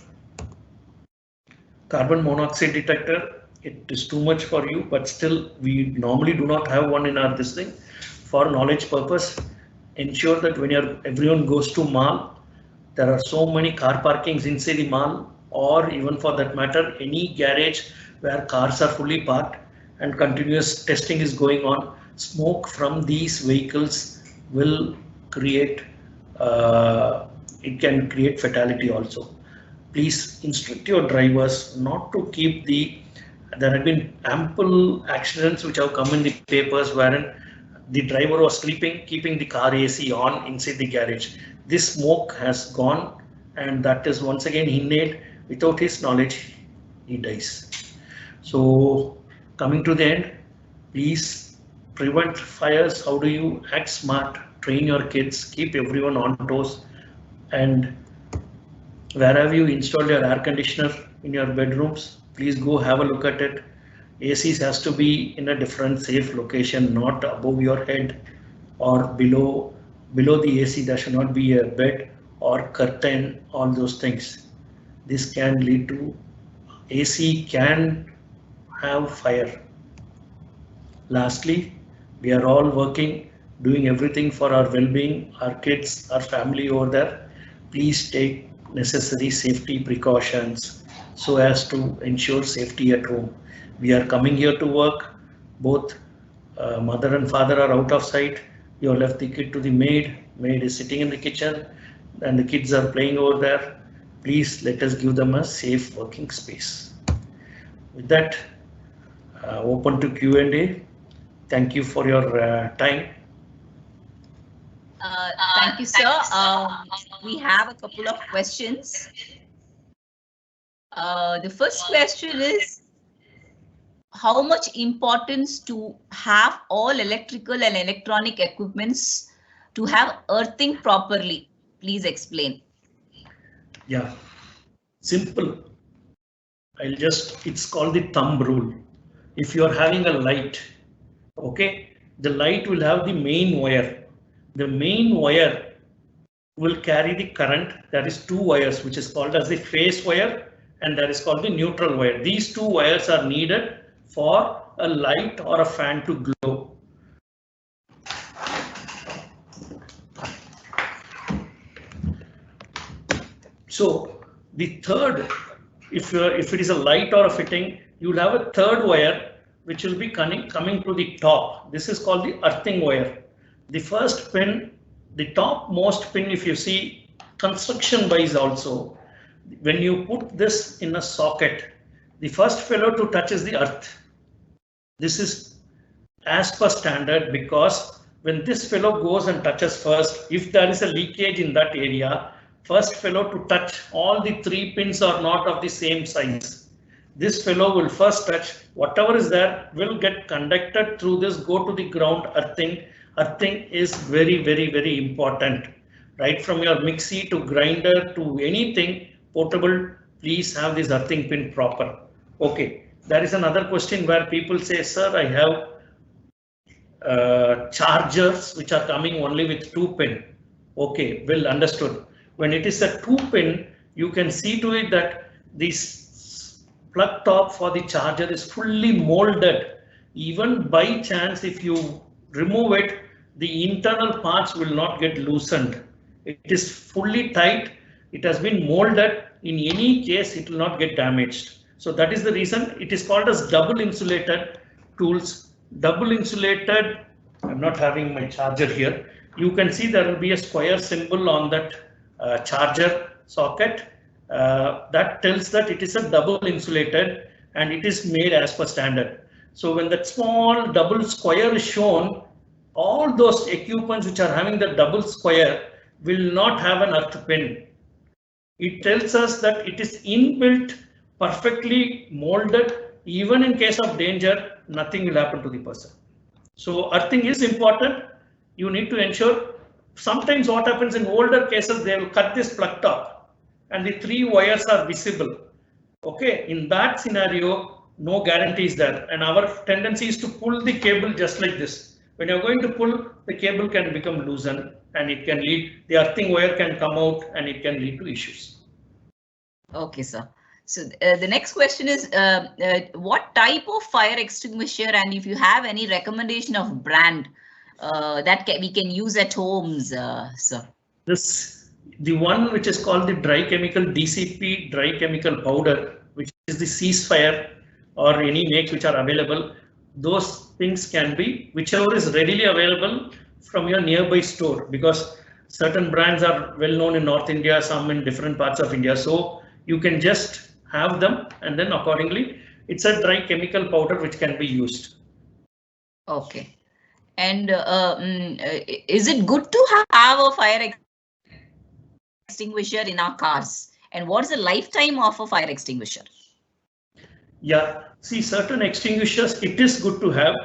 Carbon monoxide detector, it is too much for you, but still we normally do not have one in our this thing. For knowledge purpose, ensure that when everyone goes to mall, there are so many car parkings inside the mall, or even for that matter, any garage where cars are fully parked and continuous testing is going on. Smoke from these vehicles will create, it can create fatality also. Please instruct your drivers not to keep there have been ample accidents which have come in the papers wherein the driver was sleeping, keeping the car AC on inside the garage. This smoke has gone, and that is once again inhaled. Without his knowledge, he dies. So coming to the end, please prevent fires. How do you act smart? Train your kids, keep everyone on toes, and where have you installed your air conditioner in your bedrooms? Please go have a look at it. ACs has to be in a different safe location, not above your head or below the AC. There should not be a bed or curtain, all those things. This can lead to, AC can have fire. Lastly, we are all working, doing everything for our well-being, our kids, our family over there. Please take necessary safety precautions so as to ensure safety at home. We are coming here to work, both mother and father are out of sight. You have left the kid to the maid is sitting in the kitchen, and the kids are playing over there. Please let us give them a safe working space. With that, open to Q&A. Thank you for your time. Thank you, sir. We have a couple of questions. The first question is, how much importance to have all electrical and electronic equipments to have earthing properly? Please explain. Yeah, simple. It's called the thumb rule. If you are having a light, okay, the light will have the main wire. The main wire will carry the current. There is two wires, which is called as the phase wire, and that is called the neutral wire. These two wires are needed for a light or a fan to glow. So the third, if it is a light or a fitting, you will have a third wire which will be coming to the top. This is called the earthing wire. The first pin, the topmost pin, if you see construction wise also, when you put this in a socket, the first fellow to touch is the earth. This is as per standard, because when this fellow goes and touches first, if there is a leakage in that area, first fellow to touch, all the 3 pins are not of the same size. This fellow will first touch, whatever is there will get conducted through this, go to the ground. Earthing. Earthing is very, very, very important. Right from your mixie to grinder to anything portable, please have this earthing pin proper. Okay, there is another question where people say, sir, I have chargers which are coming only with 2 pin. Okay, well understood. When it is a 2 pin, you can see to it that this plug top for the charger is fully molded. Even by chance, if you remove it, the internal parts will not get loosened. It is fully tight. It has been molded. In any case, it will not get damaged. So that is the reason it is called as double insulated tools. Double insulated. I'm not having my charger here. You can see there will be a square symbol on that charger socket. That tells that it is a double insulated and it is made as per standard. So when that small double square is shown, all those equipments which are having the double square will not have an earth pin. It tells us that it is inbuilt, perfectly molded. Even in case of danger, nothing will happen to the person. So earthing is important. You need to ensure. Sometimes what happens in older cases, they will cut this plug top and the 3 wires are visible. Okay, in that scenario, no guarantee is there, and our tendency is to pull the cable just like this. When you're going to pull, the cable can become loosened and it can lead, the earthing wire can come out and it can lead to issues. Okay, sir. So the next question is what type of fire extinguisher, and if you have any recommendation of brand that we can use at homes, sir? The one which is called the dry chemical DCP dry chemical powder, which is the ceasefire or any makes which are available. Those things can be whichever is readily available from your nearby store, because certain brands are well known in North India, some in different parts of India. So you can just have them and then accordingly it's a dry chemical powder which can be used. Okay. And is it good to have a fire extinguisher in our cars? And what is the lifetime of a fire extinguisher? Yeah, see, certain extinguishers it is good to have,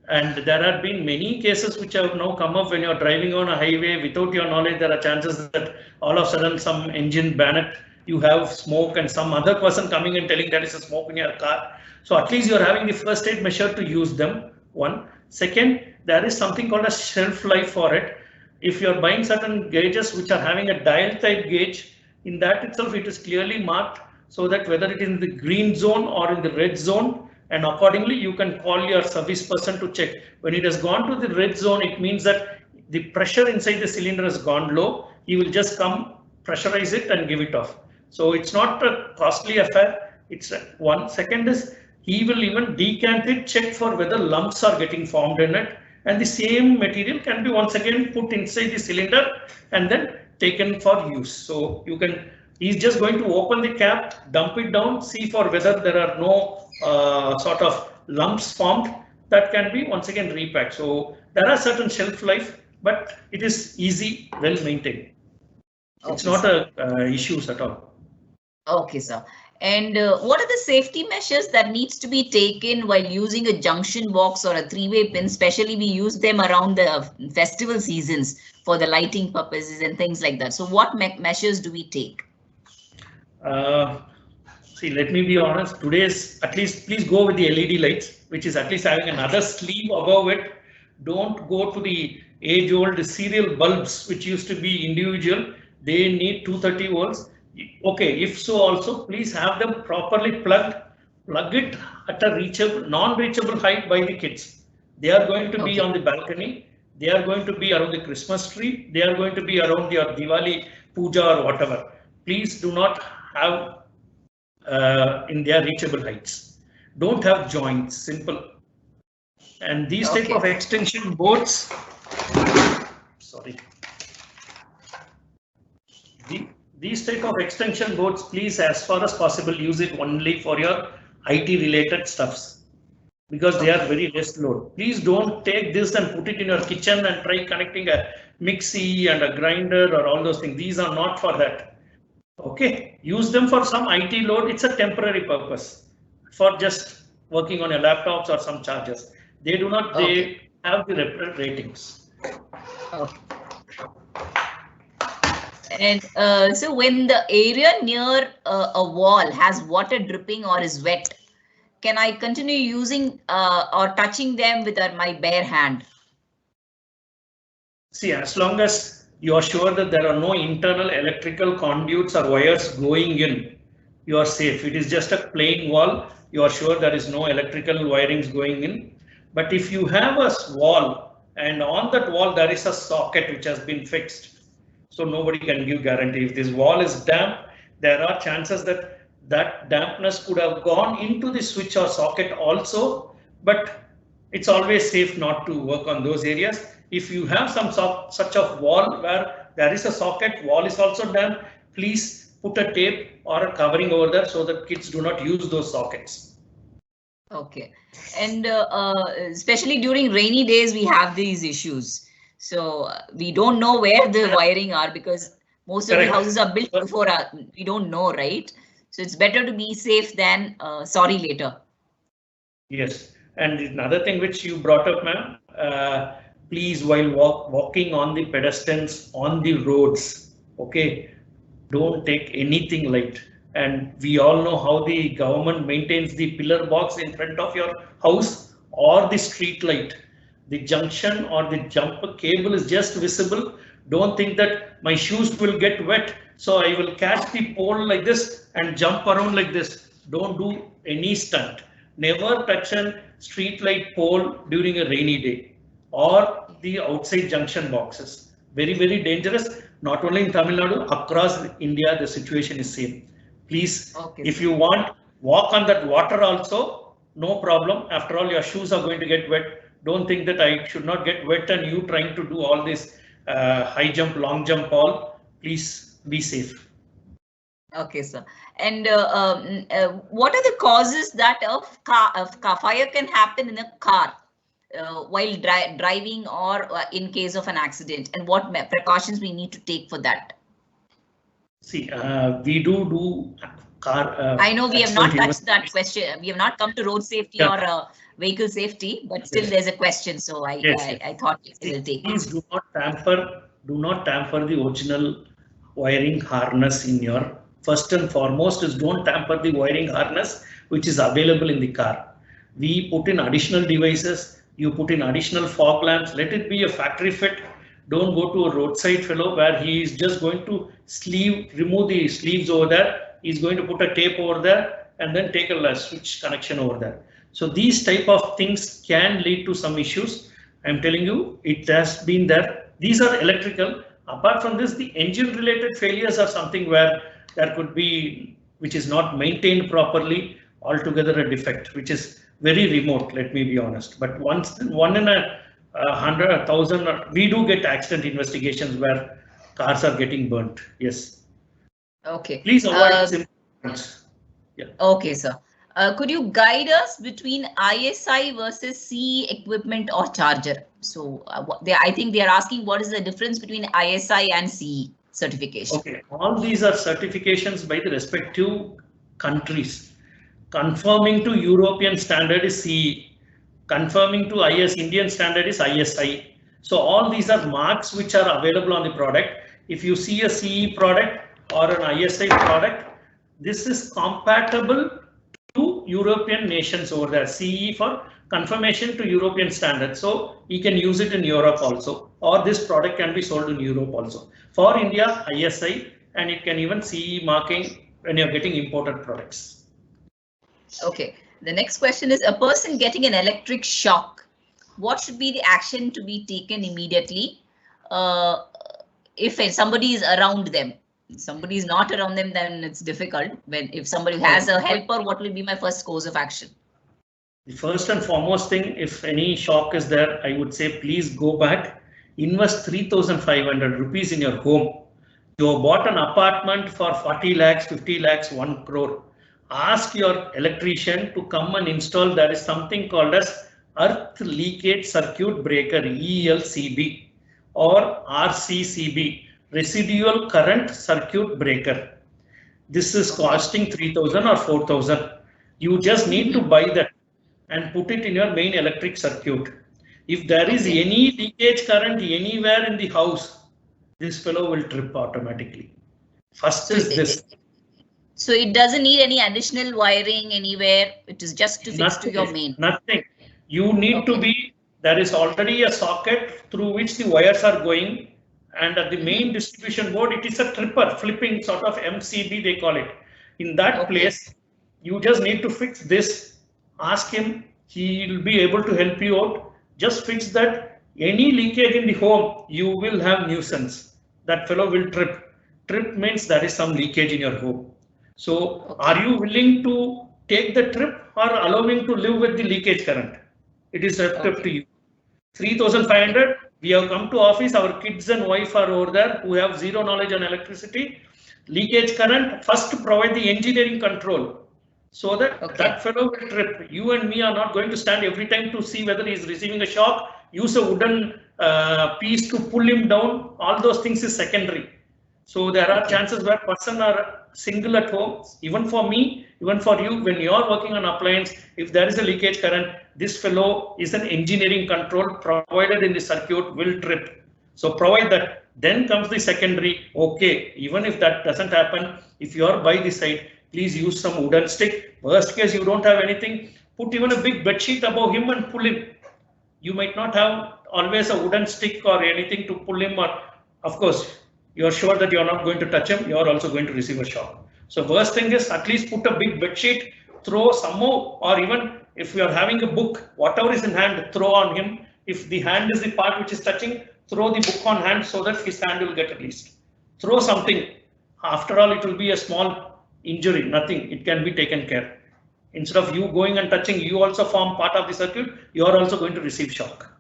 and there have been many cases which have now come up when you're driving on a highway without your knowledge. There are chances that all of a sudden some engine bonnet you have smoke and some other person coming and telling that is a smoke in your car. So at least you're having the first aid measure to use them. One. Second, there is something called a shelf life for it. If you're buying certain gauges which are having a dial type gauge, in that itself it is clearly marked so that whether it is in the green zone or in the red zone, and accordingly you can call your service person to check. When it has gone to the red zone, it means that the pressure inside the cylinder has gone low. He will just come pressurize it and give it off. So it's not a costly affair. It's one. Second is he will even decant it, check for whether lumps are getting formed in it, and the same material can be once again put inside the cylinder and then taken for use. So you can, he's just going to open the cap, dump it down, see for whether there are no sort of lumps formed. That can be once again repacked. So there are certain shelf life, but it is easy, well maintained. Okay, it's not a issues at all. Okay, sir. And what are the safety measures that needs to be taken while using a junction box or a 3-way pin? Especially we use them around the festival seasons for the lighting purposes and things like that. So what measures do we take? See, let me be honest. Today's, at least please go with the LED lights, which is at least having another sleeve above it. Don't go to the age-old serial bulbs, which used to be individual. They need 230 volts. Okay, if so also, please have them properly plugged. Plug it at a reachable, non-reachable height by the kids. They are going to be on the balcony. They are going to be around the Christmas tree. They are going to be around your Diwali puja or whatever. Please do not have in their reachable heights. Don't have joints, simple. And these type of extension boards, sorry. These type of extension boards, please, as far as possible, use it only for your IT related stuffs, because they are very less load. Please don't take this and put it in your kitchen and try connecting a mixie and a grinder or all those things. These are not for that. Okay, use them for some IT load. It's a temporary purpose for just working on your laptops or some chargers. They do not, they have the ratings. Okay. And so when the area near a wall has water dripping or is wet, can I continue using or touching them with my bare hand? See, as long as you are sure that there are no internal electrical conduits or wires going in, you are safe. It is just a plain wall. You are sure there is no electrical wirings going in. But if you have a wall and on that wall there is a socket which has been fixed, so nobody can give guarantee. If this wall is damp, there are chances that that dampness could have gone into the switch or socket also, but it's always safe not to work on those areas. If you have some such a wall where there is a socket, wall is also damp, please put a tape or a covering over there so that kids do not use those sockets. Okay, and especially during rainy days, we have these issues. So we don't know where the wiring are because most of the houses are built before we don't know, right? So it's better to be safe than sorry later. Yes, and another thing which you brought up, ma'am, please, while walking on the pedestrians on the roads, okay, don't take anything light. And we all know how the government maintains the pillar box in front of your house or the street light. The junction or the jumper cable is just visible. Don't think that my shoes will get wet, so I will catch the pole like this and jump around like this. Don't do any stunt. Never touch a street light pole during a rainy day or the outside junction boxes. Very, very dangerous. Not only in Tamil Nadu, across India, the situation is same. Please, if you want, walk on that water also, no problem. After all, your shoes are going to get wet. Don't think that I should not get wet and you trying to do all this high jump, long jump, all. Please be safe. Okay, sir. And what are the causes that of fire can happen in a car while driving or in case of an accident, and what precautions we need to take for that? See, we do car. I know we have not touched that question. We have not come to road safety or vehicle safety, but still there's a question. So I thought it will take. Please do not tamper the original wiring harness in your. First and foremost is don't tamper the wiring harness which is available in the car. We put in additional devices. You put in additional fog lamps. Let it be a factory fit. Don't go to a roadside fellow where he is just going to remove the sleeves over there. He's going to put a tape over there and then take a switch connection over there. So these type of things can lead to some issues. I'm telling you, it has been there. These are electrical. Apart from this, the engine related failures are something where there could be, which is not maintained properly, altogether a defect, which is very remote, let me be honest. But one in a 100, 1,000, we do get accident investigations where cars are getting burnt. Yes. Okay. Please avoid yeah. Okay, sir. Could you guide us between ISI versus CE equipment or charger? So I think they are asking what is the difference between ISI and CE certification. Okay, all these are certifications by the respective countries. Confirming to European standard is CE. Confirming to Indian standard is ISI. So all these are marks which are available on the product. If you see a CE product or an ISI product, this is compatible to European nations over there. CE for confirmation to European standard. So you can use it in Europe also, or this product can be sold in Europe also. For India, ISI, and it can even CE marking when you're getting imported products. Okay. The next question is, a person getting an electric shock, what should be the action to be taken immediately if somebody is around them? If somebody is not around them, then it's difficult. If somebody has a helper, what will be my first course of action? The first and foremost thing, if any shock is there, I would say please go back, invest 3,500 rupees in your home. You bought an apartment for 40 lakhs, 50 lakhs, 1 crore. Ask your electrician to come and install. There is something called as Earth Leakage Circuit Breaker, ELCB, or RCCB, Residual Current Circuit Breaker. This is costing 3,000 or 4,000. You just need to buy that and put it in your main electric circuit. If there is any leakage current anywhere in the house, this fellow will trip automatically. First is this. So it doesn't need any additional wiring anywhere. It is just to fix to your main. Nothing. You need to be, there is already a socket through which the wires are going, and at the main distribution board, it is a tripper, flipping sort of MCB they call it. In that place, you just need to fix this. Ask him, he will be able to help you out. Just fix that. Any leakage in the home, you will have nuisance. That fellow will trip. Trip means there is some leakage in your home. So are you willing to take the trip or allowing to live with the leakage current? It is up to you. 3,500. We have come to office. Our kids and wife are over there who have zero knowledge on electricity. Leakage current, first provide the engineering control so that that fellow will trip. You and me are not going to stand every time to see whether he is receiving a shock. Use a wooden piece to pull him down. All those things is secondary. So there are chances where person are single at home. Even for me, even for you, when you are working on appliance, if there is a leakage current, this fellow is an engineering control provided in the circuit will trip. So provide that. Then comes the secondary. Okay, even if that doesn't happen, if you are by the side, please use some wooden stick. Worst case, you don't have anything. Put even a big bed sheet above him and pull him. You might not have always a wooden stick or anything to pull him, or of course, you are sure that you are not going to touch him, you are also going to receive a shock. So worst thing is at least put a big bed sheet, throw some more, or even if you are having a book, whatever is in hand, throw on him. If the hand is the part which is touching, throw the book on hand so that his hand will get released. Throw something. After all, it will be a small injury, nothing, it can be taken care. Instead of you going and touching, you also form part of the circuit, you are also going to receive shock.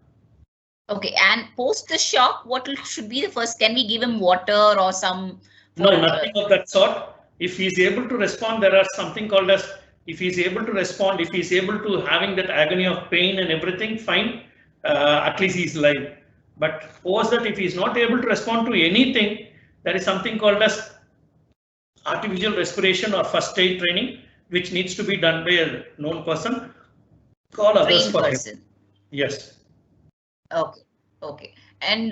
Okay, and post the shock, what should be the first? Can we give him water or some? No, nothing of that sort. If he is able to respond, there are something called as, if he is able to respond, if he is able to having that agony of pain and everything, fine, at least he is alive. But post that, if he is not able to respond to anything, there is something called as artificial respiration or first aid training, which needs to be done by a known person. Call others for help. Yes. Okay. And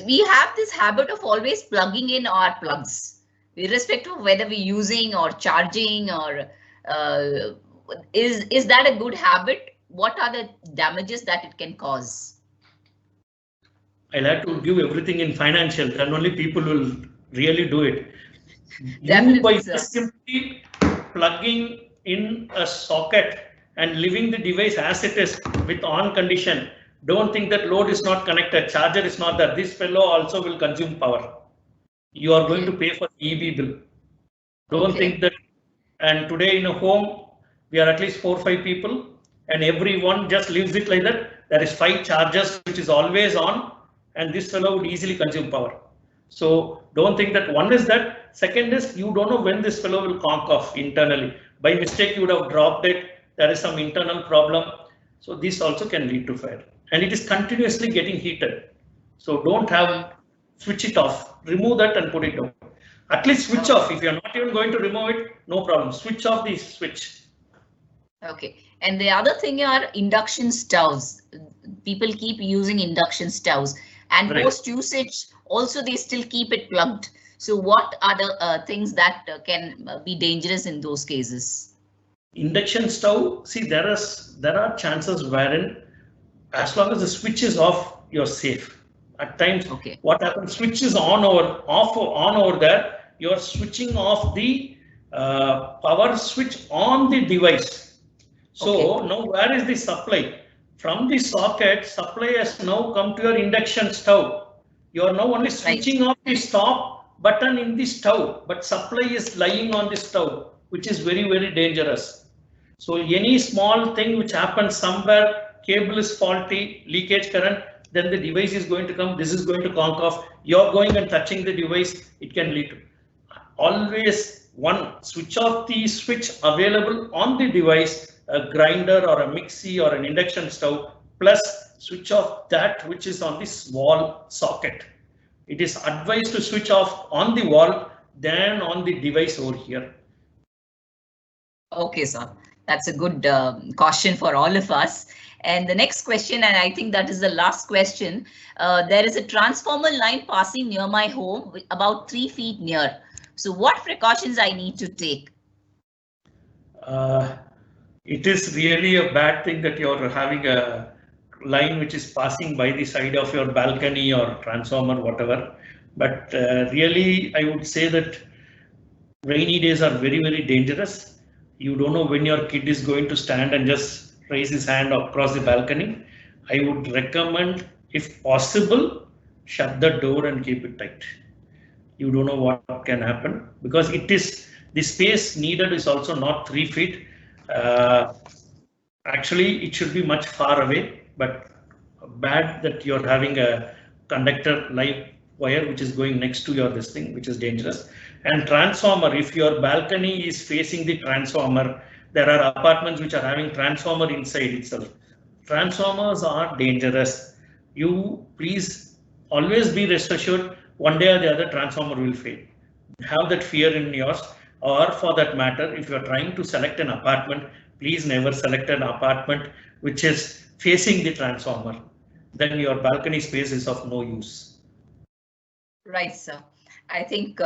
we have this habit of always plugging in our plugs, irrespective of whether we're using or charging, or is that a good habit? What are the damages that it can cause? I'll have to give everything in financial, then only people will really do it. Definitely, by simply plugging in a socket and leaving the device as it is with on condition, don't think that load is not connected, charger is not there. This fellow also will consume power. You are going to pay for EB bill. Don't think that. And today in a home, we are at least 4 or 5 people, and everyone just leaves it like that. There is 5 chargers which is always on, and this fellow would easily consume power. So don't think that. One is that. Second is you don't know when this fellow will conk off internally. By mistake, you would have dropped it. There is some internal problem. So this also can lead to fire. And it is continuously getting heated. So don't have, switch it off, remove that and put it down. At least switch off. If you're not even going to remove it, no problem. Switch off the switch. Okay. And the other thing are induction stoves. People keep using induction stoves, and post usage also they still keep it plugged. So what are the things that can be dangerous in those cases? Induction stove, see, there are chances wherein as long as the switch is off, you're safe. At times, what happens? Switch is on over there. You're switching off the power switch on the device. So now where is the supply? From the socket, supply has now come to your induction stove. You are now only switching off the stop button in the stove, but supply is lying on the stove, which is very, very dangerous. So any small thing which happens somewhere, cable is faulty, leakage current, then the device is going to come, this is going to conk off, you're going and touching the device, it can lead to. Always one, switch off the switch available on the device, a grinder or a mixie or an induction stove, plus switch off that which is on this wall socket. It is advised to switch off on the wall than on the device over here. Okay, sir. That's a good caution for all of us. And the next question, and I think that is the last question. There is a transformer line passing near my home, about 3 feet near. So what precautions I need to take? It is really a bad thing that you're having a line which is passing by the side of your balcony or transformer, whatever. But really, I would say that rainy days are very, very dangerous. You don't know when your kid is going to stand and just raise his hand across the balcony. I would recommend, if possible, shut the door and keep it tight. You don't know what can happen, because it is the space needed is also not 3 feet. Actually, it should be much far away, but bad that you're having a conductor live wire which is going next to your this thing, which is dangerous. And transformer, if your balcony is facing the transformer, there are apartments which are having transformer inside itself. Transformers are dangerous. You please always be rest assured, one day or the other transformer will fail. Have that fear in yours, or for that matter, if you are trying to select an apartment, please never select an apartment which is facing the transformer. Then your balcony space is of no use. Right, sir. I think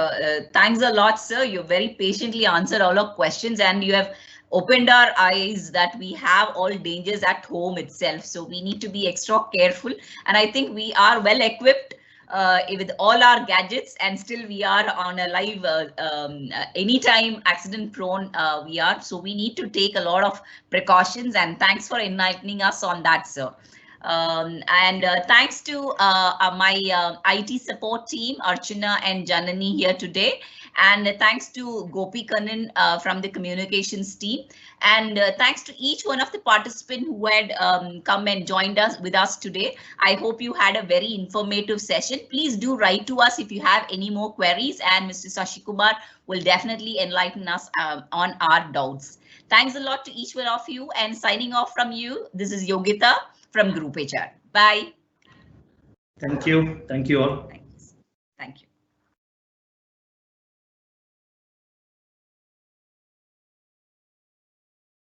thanks a lot, sir. You very patiently answered all our questions, and you have opened our eyes that we have all dangers at home itself. So we need to be extra careful. And I think we are well equipped with all our gadgets, and still we are on a live anytime accident prone we are. So we need to take a lot of precautions, and thanks for enlightening us on that, sir. Thanks to my IT support team, Archana and Janani here today. And thanks to Gopi Kannan from the communications team. And thanks to each one of the participants who had come and joined us with us today. I hope you had a very informative session. Please do write to us if you have any more queries, and Mr. Sashi Kumar will definitely enlighten us on our doubts. Thanks a lot to each one of you, and signing off from you, this is Yogita from Group HR. Bye. Thank you. Thank you all. Thanks. Thank you.